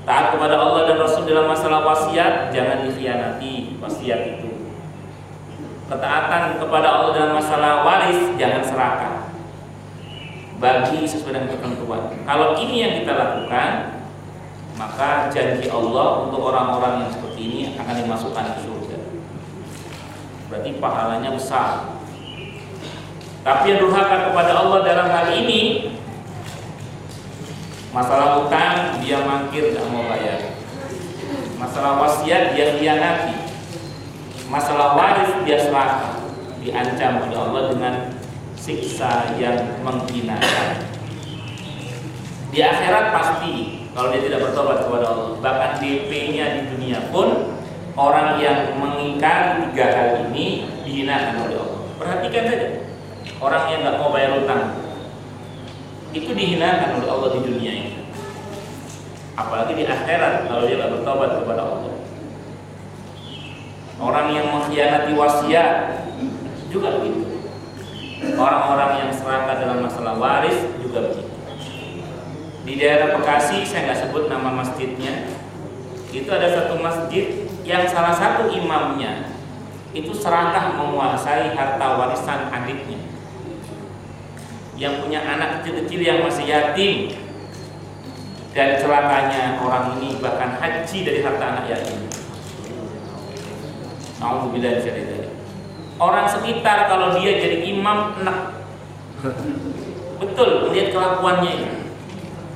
Taat kepada Allah dan Rasul dalam masalah wasiat, jangan dikhianati wasiat itu. Ketaatan kepada Allah dalam masalah waris, jangan serakah. Bagi sesuai dengan ketentuan. Kalau ini yang kita lakukan, maka janji Allah untuk orang-orang yang seperti ini akan dimasukkan ke surga. Berarti pahalanya besar. Tapi yang durhaka kepada Allah dalam hal ini, masalah hutang dia mangkir tidak mau bayar, masalah wasiat dia khianati, masalah waris dia serakah, diancam oleh Allah dengan siksa yang menghinakan. Di akhirat pasti kalau dia tidak bertobat kepada Allah, bahkan DP-nya di dunia pun orang yang mengingkari 3 hal ini dihinakan oleh Allah. Perhatikan saja, orang yang nggak mau bayar utang itu dihinakan oleh Allah di dunia ini. Apalagi di akhirat kalau dia nggak bertobat kepada Allah. Orang yang mengkhianati wasiat juga begitu. Orang-orang yang serakah dalam masalah waris juga begitu. Di daerah Bekasi, saya nggak sebut nama masjidnya, itu ada satu masjid yang salah satu imamnya itu serakah menguasai harta warisan adiknya yang punya anak kecil-kecil yang masih yatim, dan celakanya orang ini bahkan haji dari harta anak yatim. Nauzubillah dari dzalik. Orang sekitar kalau dia jadi imam enak. Betul, lihat kelakuannya ini.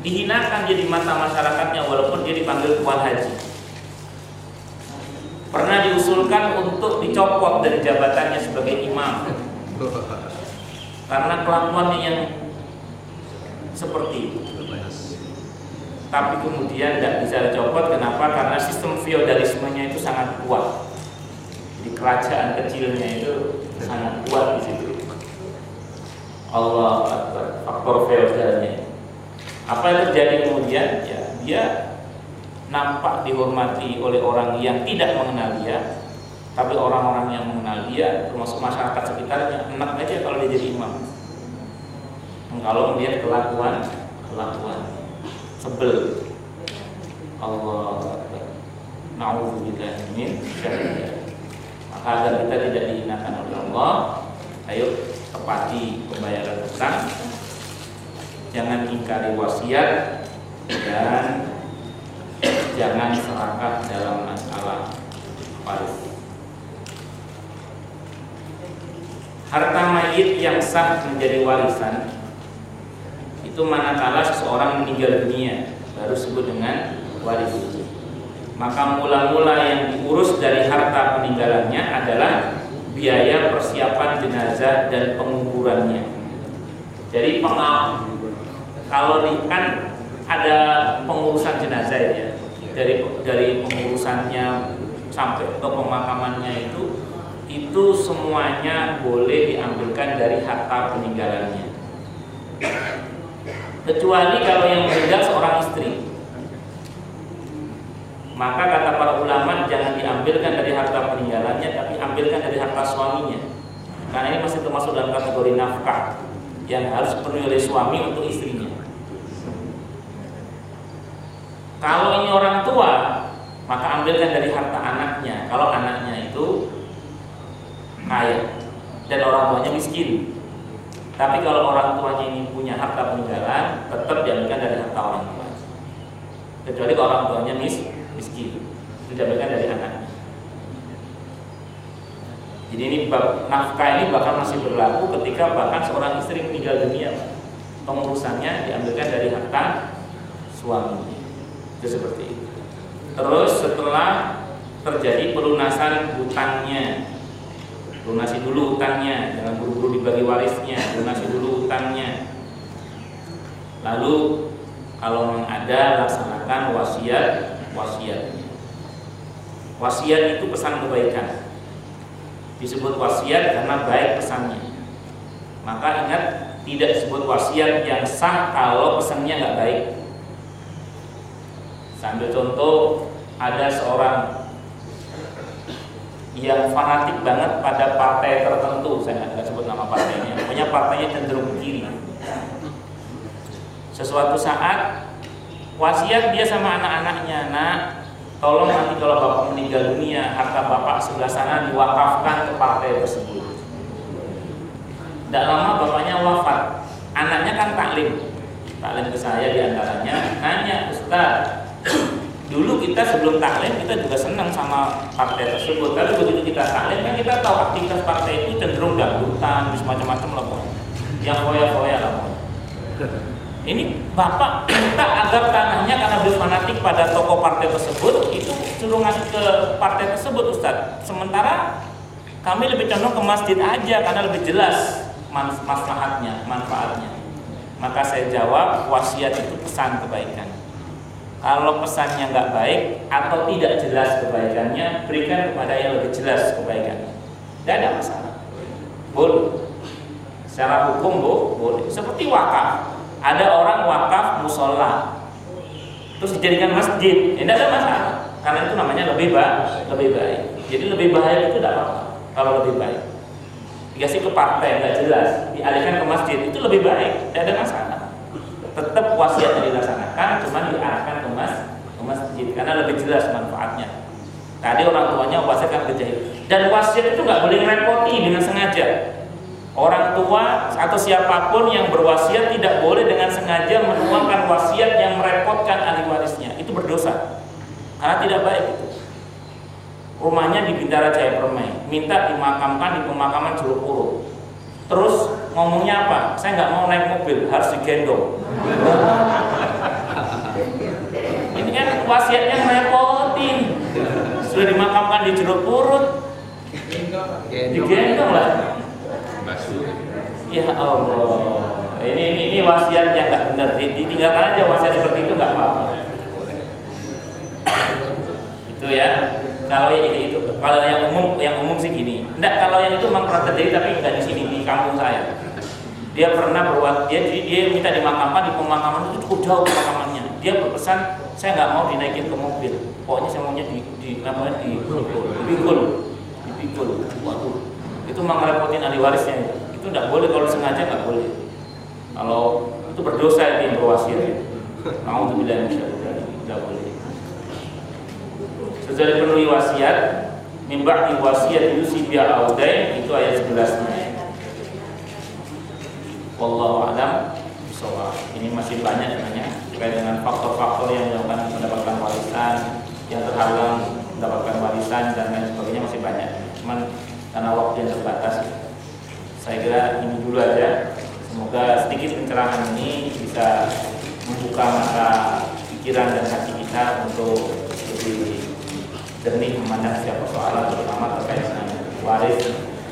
Dihinakan jadi mata masyarakatnya walaupun dia dipanggil tuan haji. Pernah diusulkan untuk dicopot dari jabatannya sebagai imam karena kelakuannya yang seperti itu. Tapi kemudian tidak bisa dicopot. Kenapa? Karena sistem feodalismenya itu sangat kuat. Di kerajaan kecilnya itu sangat kuat di situ. Allah Akbar, faktor feodalnya. Apa yang terjadi kemudian? Ya, dia nampak dihormati oleh orang yang tidak mengenal dia, tapi orang-orang yang mengenal dia, termasuk masyarakat sekitarnya, enak aja kalau dia jadi imam. Kalau melihat kelakuan sebel. Allah Akbar. Nauzubillah min dzalik. Maka agar kita tidak dihinakan oleh Allah, ayo tepati pembayaran hutang, jangan ingkari wasiat, dan jangan serakah dalam masalah waris. Harta mayit yang sah menjadi warisan itu manakala seseorang meninggal dunia baru disebut dengan waris. Maka mula-mula yang diurus dari harta peninggalannya adalah biaya persiapan jenazah dan penguburannya. Jadi kalau kan ada pengurusan jenazah ya, dari pengurusannya sampai ke pemakamannya itu semuanya boleh diambilkan dari harta peninggalannya. Kecuali kalau yang meninggal seorang istri, maka kata para ulama jangan diambilkan dari harta peninggalannya, tapi ambilkan dari harta suaminya, karena ini masih termasuk dalam kategori nafkah yang harus dipenuhi oleh suami untuk istrinya. Kalau ini orang tua, maka ambilkan dari harta anaknya. Kalau anaknya itu kaya dan orang tuanya miskin. Tapi kalau orang tuanya ini punya harta peninggalan, tetap diambilkan dari harta orang tua. Kecuali kalau orang tuanya miskin, diambilkan dari anaknya. Jadi ini nafkah ini bahkan masih berlaku ketika bahkan seorang istri meninggal dunia, pengurusannya diambilkan dari harta suaminya. Itu seperti itu. Terus setelah terjadi pelunasan hutangnya, lunasi dulu hutangnya, jangan buru-buru dibagi warisnya, lunasi dulu hutangnya. Lalu kalau memang ada, laksanakan wasiatnya. Wasiat itu pesan kebaikan. Disebut wasiat karena baik pesannya. Maka ingat, tidak disebut wasiat yang sah kalau pesannya nggak baik. Sambil contoh, ada seorang yang fanatik banget pada partai tertentu, saya nggak sebut nama partainya, pokoknya partainya cenderung ke kiri. Sesuatu saat wasiat dia sama anak-anaknya, nak, tolong nanti kalau bapak meninggal dunia, harta bapak sebelah sana diwakafkan ke partai tersebut. Tidak lama bapaknya wafat, anaknya kan taklim ke saya diantaranya, nanya, Ustaz, dulu kita sebelum taklim kita juga senang sama partai tersebut, tapi begitu kita taklim kan kita tahu aktivitas partai itu cenderung dangdutan, macam-macam lah, yang foya-foya lah. Ini bapak minta agar tanahnya, karena beliau fanatik pada tokoh partai tersebut, itu suruh ngasih ke partai tersebut, Ustaz. Sementara kami lebih condong ke masjid aja karena lebih jelas manfaatnya. Maka saya jawab, wasiat itu pesan kebaikan. Kalau pesannya nggak baik atau tidak jelas kebaikannya, berikan kepada yang lebih jelas kebaikannya. Tidak ada masalah. Boleh. Secara hukum boleh. Seperti wakaf. Ada orang wakaf musola, terus dijadikan masjid. Tidak ada masalah. Karena itu namanya lebih baik. Jadi lebih baik itu tidak apa-apa. Kalau lebih baik, dikasih ke partai nggak jelas, dialihkan ke masjid, itu lebih baik. Tidak ada masalah. Tetap wasiatnya dilaksanakan, cuma diarahkan ke masjid karena lebih jelas manfaatnya. Tadi orang tuanya wasiatkan ke jahil, dan wasiat itu nggak boleh merepoti dengan sengaja. Orang tua atau siapapun yang berwasiat tidak boleh dengan sengaja menuangkan wasiat yang merepotkan ahli warisnya. Itu berdosa karena tidak baik itu. rumahnya di Bintara Jaya Permai, minta dimakamkan di pemakaman Jeruk Purut. Terus ngomongnya apa? Saya nggak mau naik mobil, harus digendong. Ini kan wasiatnya ngerepotin. Sudah dimakamkan di Jeruk Purut, digendong lah. Ya Allah, ini wasiat yang nggak benar. Ditinggalkan aja wasiat seperti itu, nggak apa-apa. Itu ya. Kalau itu, kalau yang umum sih gini. Enggak, kalau yang itu memang pernah terjadi, tapi nggak di sini, di kampung saya. Dia pernah dia minta dimakamkan di pemakaman itu cukup jauh pemakamannya. Dia berpesan, saya nggak mau dinaikin ke mobil. Pokoknya saya maunya dipikul. Waduh, itu memang ngerepotin ahli warisnya. Itu nggak boleh, kalau sengaja nggak boleh. Kalau itu berdosa itu yang berwasiat. Mau tuh bilang nggak boleh. Sesudah dipenuhi wasiat, mimba di wasiat yusi biar audain, itu ayat 11-nya. Wallahu a'lam bishawab. Ini masih banyak sebenarnya terkait dengan faktor-faktor yang menyebabkan mendapatkan warisan, yang terhalang mendapatkan warisan dan lain sebagainya, masih banyak. Cuman karena waktu yang terbatas, saya kira ini dulu aja. Semoga sedikit pencerahan ini bisa membuka mata pikiran dan hati kita untuk lebih jernih memandang setiap persoalan, terutama terkait dengan waris,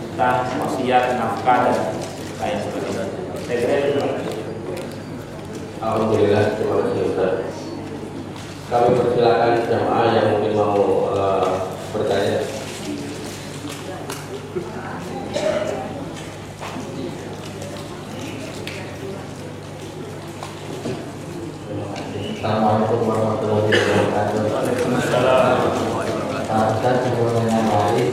utang, wasiat, nafkah dan lain sebagainya. Saya kira itu. Alhamdulillah, terima kasih Ustaz. Kami persilakan jamaah yang mungkin mau bertanya. Assalamualaikum warahmatullahi wabarakatuh. Waalaikumsalam. Ustaz, dengan waris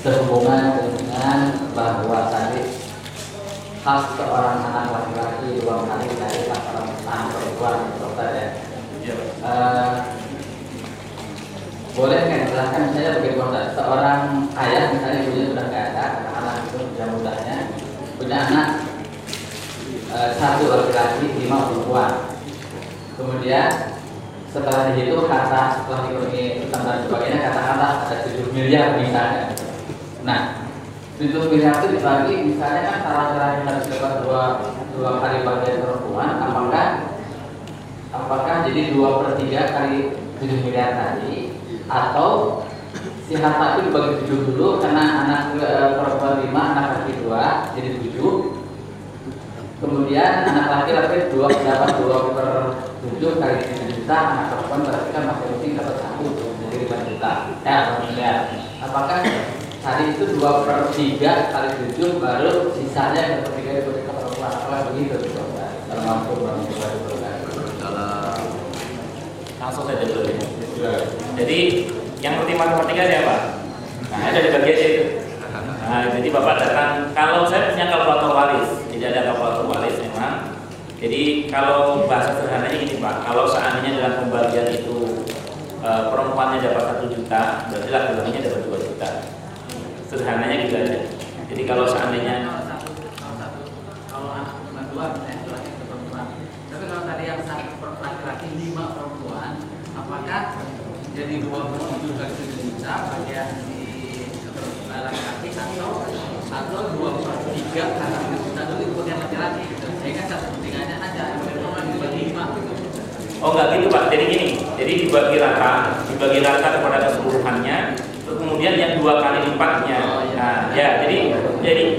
sehubungan dengan bahwa tadi hak seorang anak laki-laki 2 kali dari hak orang anak perempuan, Ustaz ya. Boleh nggak dijelaskan misalnya bagaimana seorang ayah misalnya ibunya sudah nggak ada, anak itu sudah mudanya punya anak 1 laki-laki 5 perempuan. Kemudian setelah dihitung kata, setelah dikurangi utang dan sebagainya, katakanlah ada 7 miliar misalnya. Nah, 7 miliar itu dibagi misalnya kan cara-caranya harus dapat dua kali bagian perempuan. Apakah jadi 2/3 kali 7 miliar tadi, atau si harta itu dibagi 7 dulu karena anak perempuan 5, anak laki 2 jadi 7. Kemudian anak laki-laki 2 dapat 2/7 kali 7 juta, anak perempuan berarti kan masing-masing dapat 1 jadi 5 juta. Ya, apakah tadi itu 2/3 kali 7 baru sisanya yang 1/3 diberi ke perempuan? Apakah begitu? Langsung saja dulu ya. Jadi yang ngerti matematika siapa? Nah, ada di bagian itu. Nah, jadi Bapak datang, kalau saya punya kalkulator waris, jadi ada kalkulator waris memang. Jadi kalau bahasa sederhananya gini Pak, kalau seandainya dalam pembagian itu perempuannya dapat 1 juta, berarti laki-lakinya dapat 2 juta. Sederhananya gitu aja. Jadi kalau seandainya kalau anak perempuan 2 misalnya itu laki perempuan. Tapi kalau tadi yang 1 laki-laki 5 perempuan, apakah jadi 2/7 kali 7 juta bagian di laki-laki atau 2/3 karena 7 juta itu kemudian laki-laki gitu. Sehingga 1/3-nya ada perempuan dibagi 5 gitu. Oh enggak gitu Pak, jadi gini, jadi dibagi rata kepada keseluruhannya, terus kemudian yang 2 kali lipatnya. Nah ya, jadi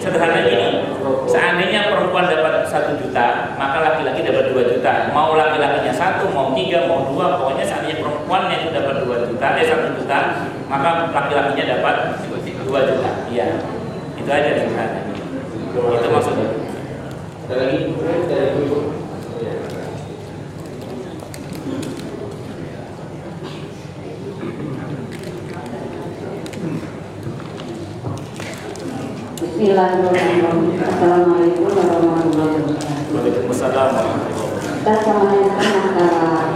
sederhana gini, seandainya perempuan dapat 1 juta, maka laki-laki dapat 2 juta. Mau laki-lakinya 1, mau 3, mau 2, pokoknya seandainya perempuan yang dapat 1 juta, maka laki-lakinya dapat 2 juta. Iya, itu aja sederhana. Itu maksudnya. Ada lagi dari Ibu. Bismillahirrahmanirrahim. Assalamualaikum warahmatullahi wabarakatuh. Waalaikumsalam. Kita menanyakan masalah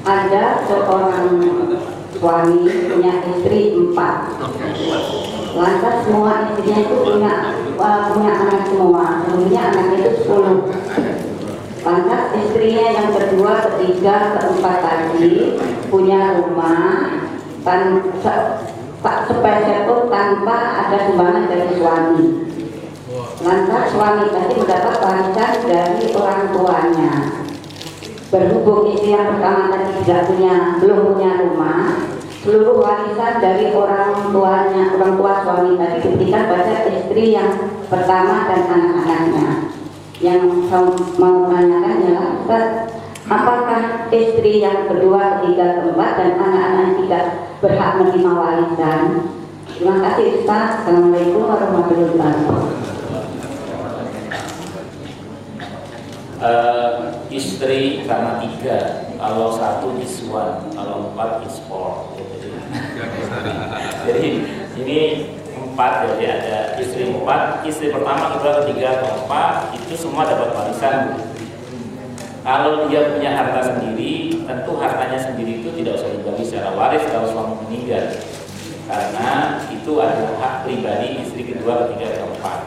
ada seorang suami punya istri 4. Lantas semua istrinya itu punya anak semua. Sebenarnya anaknya itu 10. Lantas istrinya yang kedua, ketiga, keempat tadi punya rumah tak sepeser pun tanpa ada sumbangan dari suami. Lantas suami tadi mendapat warisan dari orang tuanya. Berhubung istri yang pertama tadi belum punya rumah, seluruh warisan dari orang tua suami tadi diberikan pada istri yang pertama dan anak-anaknya. Yang mau tanyakan ialah, apakah istri yang kedua, ketiga, keempat dan anak-anak tidak berhak menerima warisan? Terima kasih Ustaz. Assalamualaikum warahmatullahi wabarakatuh. Istri karena 3, kalau 1 iswan, kalau 4 ispor. Jadi ini 4, jadi ada istri 4, istri pertama, kedua, ketiga, keempat itu semua dapat warisan. Kalau dia punya harta sendiri, tentu hartanya sendiri itu tidak usah dibagi secara waris kalau suami meninggal, karena itu adalah hak pribadi istri kedua, ketiga, keempat.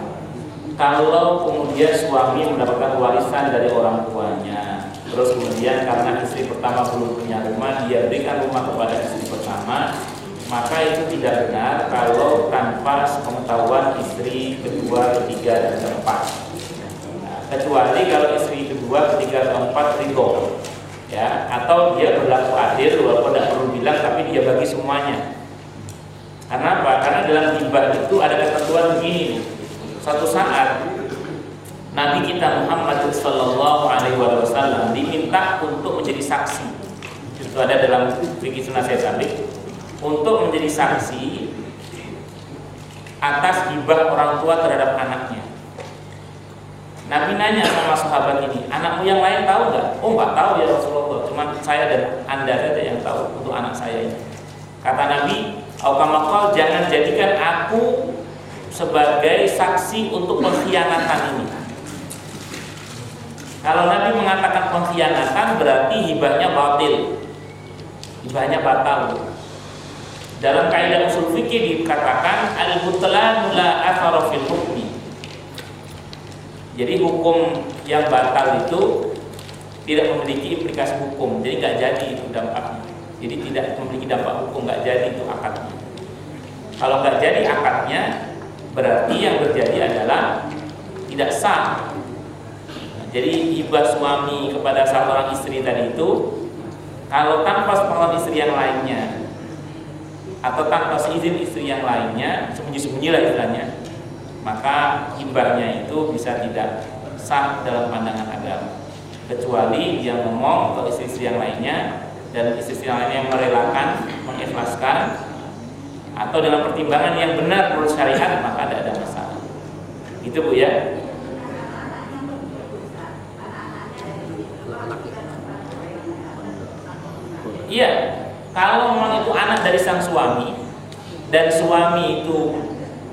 Kalau kemudian suami mendapatkan warisan dari orang tuanya, terus kemudian karena istri pertama belum punya rumah, dia berikan rumah kepada istri pertama, maka itu tidak benar kalau tanpa pengetahuan istri kedua, ketiga, dan keempat. Nah, kecuali kalau istri kedua, ketiga, keempat ridho, ya, atau dia berlaku adil walaupun tidak perlu bilang, tapi dia bagi semuanya. Karena apa? Karena dalam hibah itu ada ketentuan begini. Suatu saat Nabi kita Muhammad Sallallahu Alaihi Wasallam diminta untuk menjadi saksi. Itu ada dalam fikih sunnah sabit, untuk menjadi saksi atas hibah orang tua terhadap anaknya. Nabi nanya sama sahabat ini, anakmu yang lain tahu nggak? Oh, nggak tahu ya Rasulullah, cuma saya dan anda saja yang tahu untuk anak saya ini. Kata Nabi, "Aukamakal, jangan jadikan aku sebagai saksi untuk pengkhianatan ini." Kalau Nabi mengatakan pengkhianatan berarti hibahnya batil, hibahnya batal. Dalam kaidah usul fikih dikatakan al-butlanu la athara fil hukmi. Jadi hukum yang batal itu tidak memiliki implikasi hukum, jadi nggak jadi itu dampaknya. Jadi tidak memiliki dampak hukum, nggak jadi itu akadnya. Kalau nggak jadi akadnya, berarti yang terjadi adalah tidak sah. Jadi hibah suami kepada seorang istri tadi itu, kalau tanpa sepengetahuan istri yang lainnya atau tanpa seizin istri yang lainnya, sembunyi-sembunyi lah istilahnya, maka hibahnya itu bisa tidak sah dalam pandangan agama, kecuali dia ngomong ke istri-istri yang lainnya dan istri-istri yang lainnya merelakan, mengikhlaskan, atau dalam pertimbangan yang benar menurut syariat, maka tidak ada masalah. Itu Bu ya. Iya, kalau memang itu anak dari sang suami dan suami itu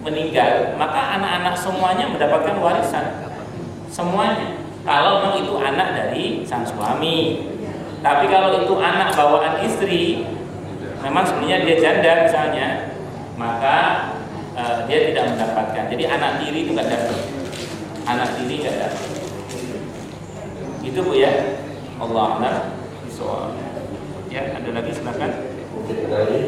meninggal, maka anak-anak semuanya mendapatkan warisan, semuanya. Kalau memang itu anak dari sang suami. Tapi kalau itu anak bawaan istri, memang sebenarnya dia janda misalnya, maka dia tidak mendapatkan. Jadi anak tiri itu nggak dapat, anak tiri nggak dapat. Itu Bu ya. Allah soal. Ya, ada lagi silakan. Mungkin lagi.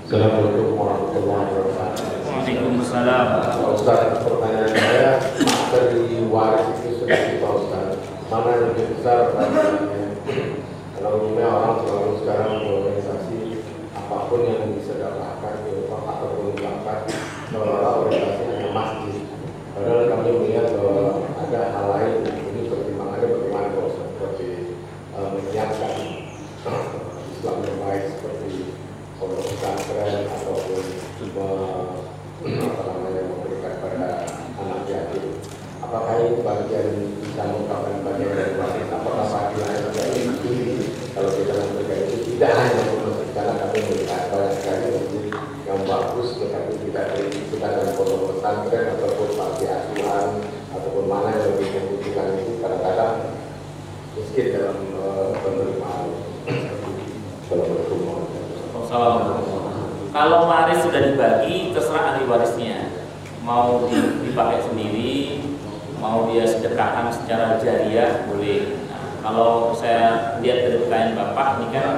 Assalamualaikum warahmatullahi wabarakatuh. Waalaikumsalam. Ustaz, pertanyaan saya, dari waris itu sudah kita Ustaz, mana yang lebih besar rasanya? Karena umumnya orang selalu sekarang berorganisasi apapun yang disedekahkan ataupun zakat, seolah-olah orientasinya masjid. Padahal kami melihat bahwa ada hal lain, ini pertimbangannya bagaimana kalau seperti menyiapkan Islam yang baik seperti pondok pesantren ataupun memberikan pada anak yatim. Apakah ini bagian bisa merupakan bagian dari waris? Apakah bagian dari itu? Kalau kita memberikan itu tidak hanya untuk jalan, tapi melihat banyak sekali masjid yang bagus, tetapi tidak dibutuhkan dalam pondok pesantren ataupun panti asuhan ataupun mana yang lebih membutuhkan itu kadang-kadang miskin dalam penerimaan. Kalau waris sudah dibagi, terserah ahli warisnya. mau dipakai sendiri, mau dia sedekahkan secara jariah boleh. Nah, kalau saya lihat dari pertanyaan Bapak, ini kan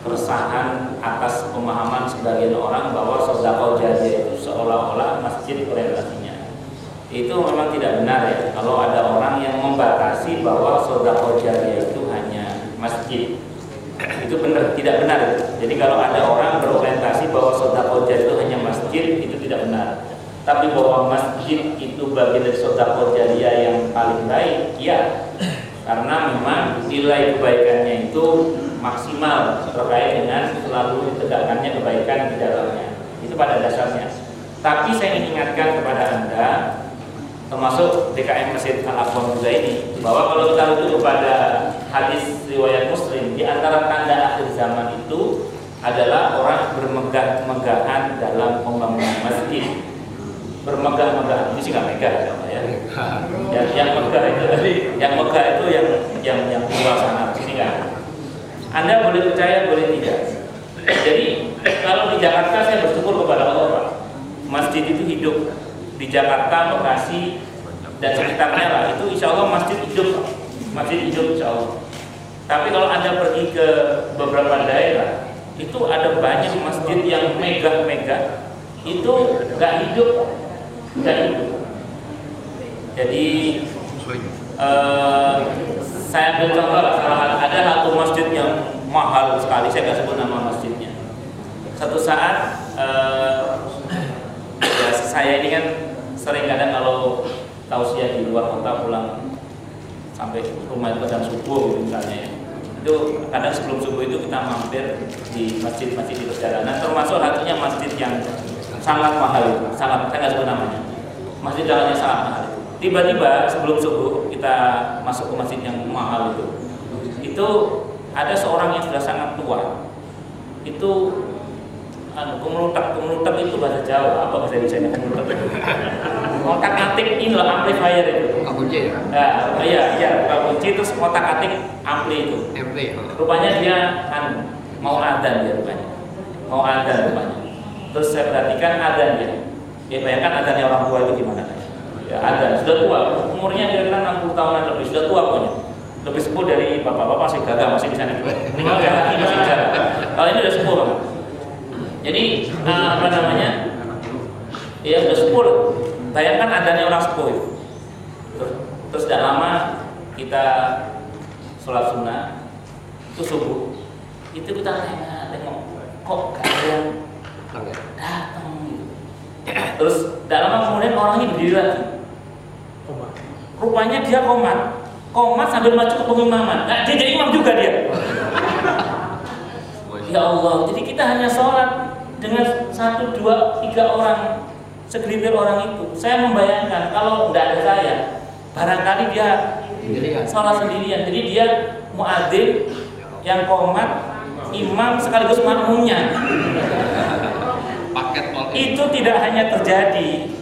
keresahan atas pemahaman sebagian orang bahwa sedekah jariah itu seolah-olah masjid orientasinya. Itu memang tidak benar ya. Kalau ada orang yang membatasi bahwa sedekah jariah itu hanya masjid, itu benar, tidak benar. Jadi kalau ada orang berorientasi bahwa sedekah jariah itu hanya masjid, itu tidak benar. Tapi bahwa masjid itu bagian dari sedekah jariah yang paling baik, ya. Karena memang nilai kebaikannya itu maksimal terkait dengan selalu ditegakkannya kebaikan di dalamnya. Itu pada dasarnya. Tapi saya ingin ingatkan kepada Anda, termasuk DKM Masjid Al-Aqsa juga ini, bahwa kalau kita rujuk kepada hadis riwayat Muslim, di antara tanda akhir zaman itu adalah orang bermegah-megahan dalam pembangunan masjid. Bermegah-megahan, ini sih nggak megah ya. Yang megah itu tadi, yang megah itu yang luar sana, sini nggak. Anda boleh percaya, boleh tidak. Jadi kalau di Jakarta saya bersyukur kepada Allah, Pak. Masjid itu hidup di Jakarta, Bekasi dan sekitarnya lah. Itu insya Allah masjid hidup, masjid hidup insya Allah. Tapi kalau Anda pergi ke beberapa daerah, itu ada banyak masjid yang megah-megah, itu nggak hidup, nggak hidup. Jadi saya ambil contoh lah, ada satu masjid yang mahal sekali, saya nggak sebut nama masjidnya. Satu saat ya, saya ini kan sering kadang kalau tausiah di luar kota pulang sampai rumah itu kadang subuh gitu misalnya ya. Itu kadang sebelum subuh itu kita mampir di masjid-masjid di perjalanan, termasuk satunya masjid yang sangat mahal, sangat, saya nggak sebut namanya. Masjid dalamnya sangat mahal. Tiba-tiba sebelum subuh kita masuk ke masjid yang mahal itu ada seorang yang sudah sangat tua. Itu kemelutak itu bahasa Jawa, apa bahasa Indonesia kemelutak itu? Ngotak-atik ini loh, amplifier itu. Kunci ya? Iya, kunci terus ngotak-atik ampli itu. Rupanya dia mau adzan dia rupanya. Mau adzan rupanya. Terus saya perhatikan adzan dia. Ya bayangkan adzannya orang tua itu gimana? Ya adzan, sudah tua, umurnya kira-kira 60 tahunan lebih, sudah tua pokoknya. Lebih sepuh dari bapak-bapak masih gagah, masih bisa nih. Tinggal kaki masih bisa. Kalau ini udah sepuh Pak. Jadi apa namanya? Ya udah sepuh. Bayangkan adanya orang sepuh itu. Terus tidak lama kita sholat sunnah itu subuh. Itu kita tengok kok gak ada yang datang gitu. Terus tidak lama kemudian orang ini berdiri lagi. Rupanya dia komat sambil maju ke pengimaman. Nah, dia jadi imam juga dia. Ya Allah, jadi kita hanya sholat dengan 1, 2, 3 orang, segelintir orang itu. Saya membayangkan kalau tidak ada saya, barangkali dia sholat sendirian. Jadi dia muadzin yang komat, imam sekaligus makmumnya. Itu tidak hanya terjadi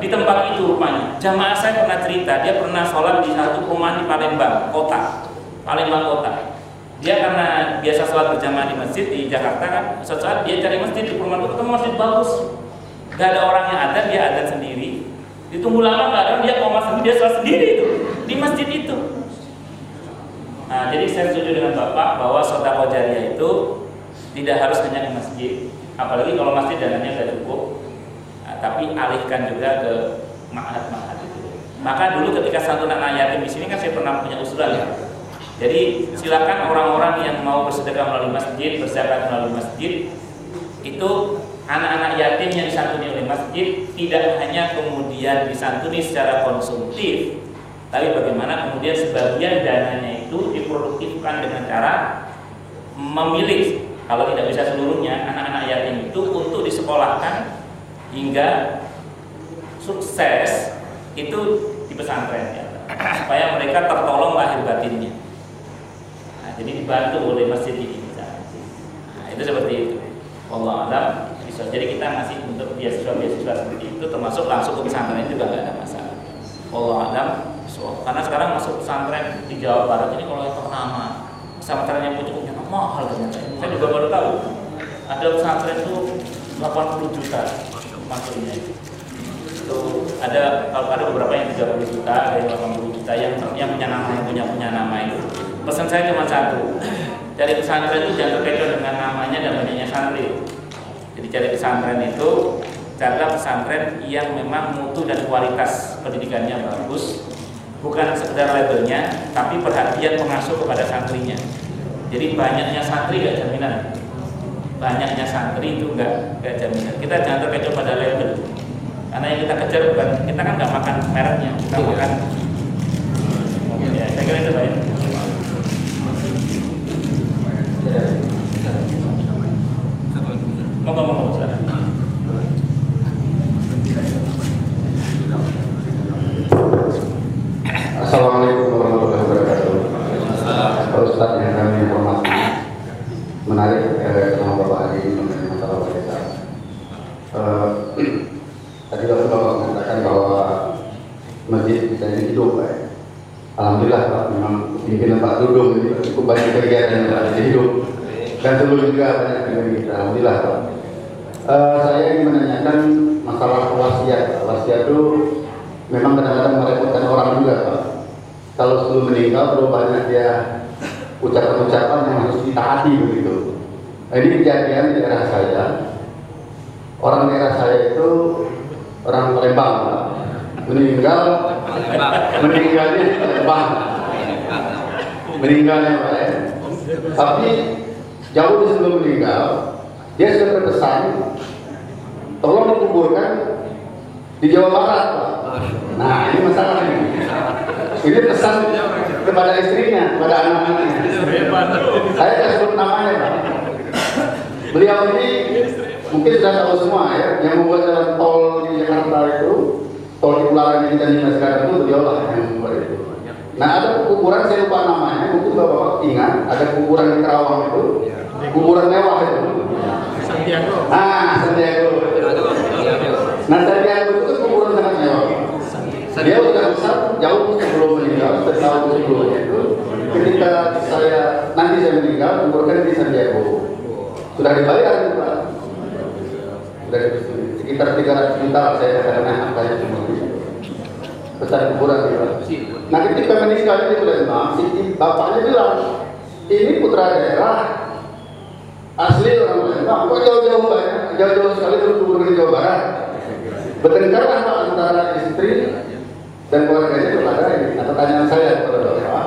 di tempat itu rupanya. Jamaah saya pernah cerita, dia pernah sholat di satu perumahan di Palembang kota. Dia karena biasa sholat berjamaah di masjid di Jakarta kan, suatu saat dia cari masjid di perumahan itu, ketemu masjid bagus, gak ada orang yang adzan, dia adzan sendiri. Ditunggu lama gak ada, dia komat sendiri, dia sholat sendiri itu di masjid itu. Nah, jadi saya setuju dengan Bapak bahwa sedekah jariah itu tidak harus hanya di masjid, apalagi kalau masjid dananya sudah cukup. Tapi alihkan juga ke ma'had itu. Maka dulu ketika santunan anak yatim di sini kan saya pernah punya usulan ya. Jadi silakan orang-orang yang mau bersedekah melalui masjid, berzakat melalui masjid, itu anak-anak yatim yang disantuni oleh masjid tidak hanya kemudian disantuni secara konsumtif, tapi bagaimana kemudian sebagian dananya itu diproduktifkan dengan cara memilih, kalau tidak bisa seluruhnya, anak-anak yatim itu untuk disekolahkan hingga sukses itu di pesantren ya, supaya mereka tertolong lahir batinnya. Nah, jadi dibantu oleh masjid ini misalnya. Nah, itu seperti itu. Wallahu a'lam. Jadi kita ngasih untuk beasiswa seperti itu, termasuk langsung ke pesantren juga nggak ada masalah. Wallahu a'lam. Karena sekarang masuk pesantren di Jawa Barat ini kalau yang ternama, pesantrennya pun cukup mahal ternyata. Saya juga baru tahu ada pesantren itu 80 juta masuknya itu. itu ada beberapa yang 30 juta, ada yang 80 juta yang punya nama itu. Pesan saya cuma satu, cari pesantren itu jangan terkecoh dengan namanya dan banyaknya santri. Jadi cari pesantren itu carilah pesantren yang memang mutu dan kualitas pendidikannya bagus, bukan sekedar labelnya, tapi perhatian pengasuh kepada santrinya. Jadi banyaknya santri gak jaminan. Banyaknya santri itu enggak jaminan. Kita jangan terkecoh pada label. Karena yang kita kejar bukan, kita kan nggak makan mereknya, kita makan. Ya, saya kira itu baik. Ngomong-ngomong sekarang. Assalamualaikum warahmatullahi wabarakatuh. Pak Ustadz yang kami hormati, menarik sama Bapak Adi mengenai masalah wanita. Tadi Bapak mengatakan bahwa masjid bisa hidup, Pak. Alhamdulillah Pak, memang pimpinan Pak Dudung ini cukup banyak kegiatan yang bisa hidup dan seluruh juga banyak kegiatan. Alhamdulillah Pak. Saya ingin menanyakan masalah wasiat. Wasiat itu memang kadang-kadang merepotkan orang juga Pak. Kalau sebelum meninggal terlalu banyak dia ucapan-ucapan yang harus ditaati begitu. Nah, ini kejadian di daerah saya. Orang daerah saya itu orang Palembang, Pak. Meninggalnya di Palembang. Meninggalnya Pak ya. Tapi jauh sebelum meninggal, dia sudah berpesan, tolong dikuburkan di Jawa Barat, Pak. Nah, ini masalahnya. Ini pesan kepada istrinya, kepada anak-anaknya. Saya tidak sebut namanya, Pak. Beliau ini mungkin sudah tahu semua ya, yang membuat jalan tol di Jakarta itu, tol di Pularan yang kita lihat sekarang itu beliau lah yang membuat itu. Nah, ada kuburan, saya lupa namanya, mungkin Bapak ingat, ada kuburan di Kerawang itu, kuburan mewah itu. Santiago. Santiago. Nah, Santiago itu kuburan sangat mewah. Dia sudah besar jauh sebelum meninggal, setahun sebelumnya itu. Ketika saya meninggal, kuburkan di Santiago. Sudah dibayar itu Pak. Sudah sekitar 300 juta saya katakan angkanya cuma besar kuburan itu. Nah, ketika meninggal di Palembang, bapaknya bilang, ini putra daerah asli orang Palembang, kok jauh-jauh banyak, jauh-jauh sekali kubur di Jawa Barat. Bertengkarlah Pak antara istri dan keluarganya kepada ini. Nah, pertanyaan saya kepada Bapak,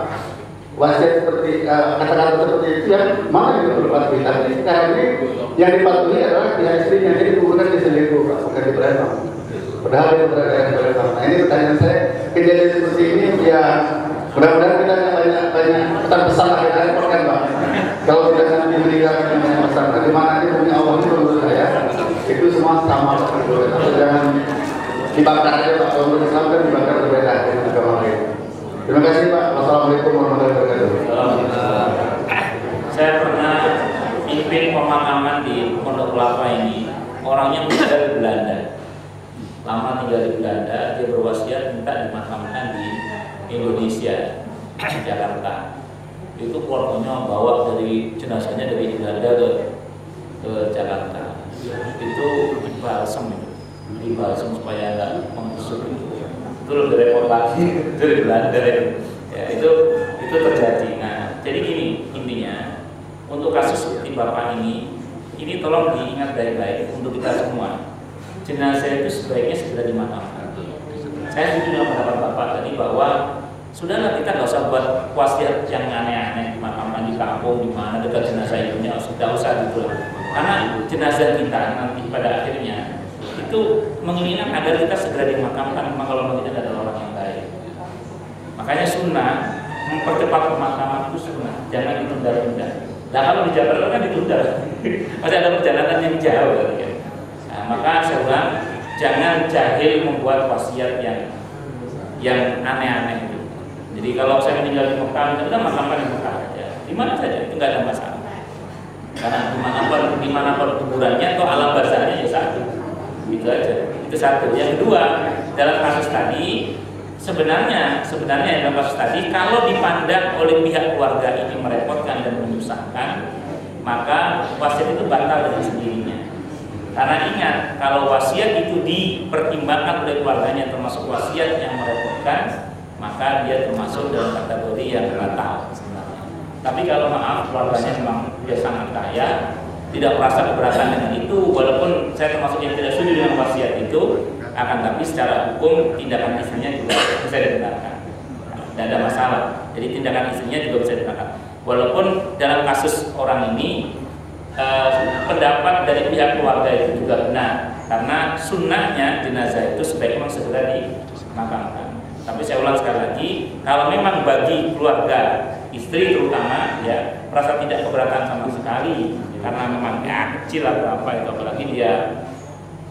wasiat seperti kata-kata seperti itu yang mana yang berpatuhi? Tapi sekarang ini yang dipatuhi adalah pihak istrinya, jadi kuburan di Santiago, Pak, bukan di Palembang. Padahal dia berada di Palembang. Nah, ini pertanyaan saya, kejadian seperti ini ya mudah-mudahan kita banyak pesan-pesan lah kita reporkan Pak. Kalau tidak nanti meninggalkan yang banyak pesan, bagaimana ini punya Allah itu menurut saya itu semua sama Pak. Jangan dibakar aja Pak, kalau menurut Islam kan dibakar berbeda dengan agama lain. Terima kasih Pak. Wassalamualaikum warahmatullahi wabarakatuh. Saya pernah pimpin pemakaman di Pondok Kelapa ini. Orangnya tinggal di Belanda. Lama tinggal di Belanda, dia berwasiat minta dimakamkan di Indonesia, Jakarta. Itu keluarganya bawa dari jenazahnya dari Belanda ke Jakarta. Itu dibalsem supaya nggak membusuk. Itu lebih repot lagi dari Belanda ya, itu terjadi. Nah, jadi gini intinya untuk kasus seperti Bapak ini tolong diingat baik-baik untuk kita semua. Jenazah itu sebaiknya segera dimakamkan. Saya setuju dengan pendapat Bapak tadi bahwa sudahlah kita nggak usah buat wasiat yang aneh-aneh, dimakamkan di kampung di mana dekat jenazah ibunya, sudah usah gitu lah. Karena jenazah kita nanti pada akhirnya itu menginginkan agar kita segera dimakamkan, memang kalau kita adalah orang yang baik. Makanya sunnah mempercepat pemakaman itu sunnah, jangan ditunda-tunda. Nah, kalau di Jakarta kan ditunda, masih ada perjalanan yang jauh kan. Nah, maka saya bilang jangan jahil membuat wasiat yang aneh-aneh itu. Jadi kalau saya meninggal di Mekah, kita makamkan di Mekah saja, di mana saja itu nggak ada masalah. Karena dimanapun kuburannya atau alam barzahnya ya satu. Itu aja, itu satu. Yang kedua, dalam kasus tadi sebenarnya dalam kasus tadi kalau dipandang oleh pihak keluarga ini merepotkan dan menyusahkan, maka wasiat itu batal dengan sendirinya. Karena ingat, kalau wasiat itu dipertimbangkan oleh keluarganya termasuk wasiat yang merepotkan, maka dia termasuk dalam kategori yang batal sebenarnya. Tapi kalau maaf keluarganya memang dia sangat kaya, tidak merasa keberatan dengan itu, walaupun saya termasuk yang tidak setuju dengan wasiat itu, akan tapi secara hukum tindakan istrinya juga bisa dibenarkan. Tidak ada masalah. Jadi tindakan istrinya juga bisa dibenarkan. Walaupun dalam kasus orang ini pendapat dari pihak keluarga itu juga benar, karena sunnahnya jenazah itu sebaiknya segera dimakamkan. Tapi saya ulang sekali lagi, kalau memang bagi keluarga istri terutama ya merasa tidak keberatan sama sekali karena memang kecil atau apa itu, apalagi dia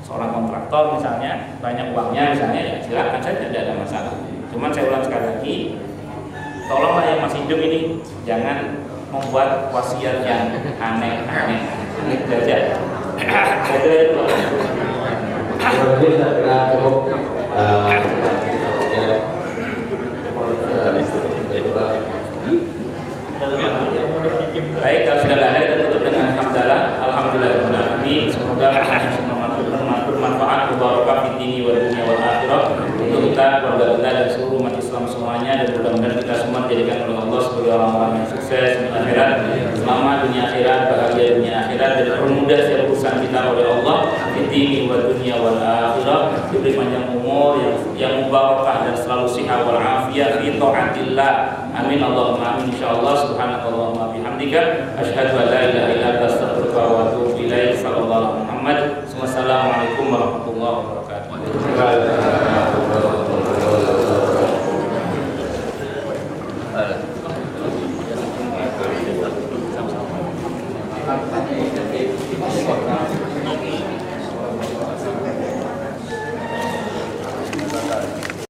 seorang kontraktor misalnya, banyak uangnya misalnya, ya silakan saja, tidak ada masalah. Cuman saya ulang sekali lagi, tolonglah yang masih hidup ini jangan membuat wasiat yang aneh-aneh. Itu aja. Terima kasih, saya kira cukup. Baik, kalau sudah ada kita tutup dengan hamdalah. Alhamdulillahirobbilalamin. Semoga bermanfaat, mubarakah fid dini wal dunya wal akhirah untuk kita, keluarga kita dan seluruh umat Islam semuanya, dan mudah-mudahan kita semua dijadikan oleh Allah sebagai orang-orang yang sukses di akhirat, selamat dunia akhirat, bahagia dunia akhirat, dan permudah setiap urusan kita oleh Allah fid dini wal dunya wal akhirah, diberi panjang umur yang mubarakah dan selalu sihat wal afiyah fi taatillah. Amin Allahumma amin insyaallah. Subhanakallahumma bihamdika asyhadu an la ilaha illa anta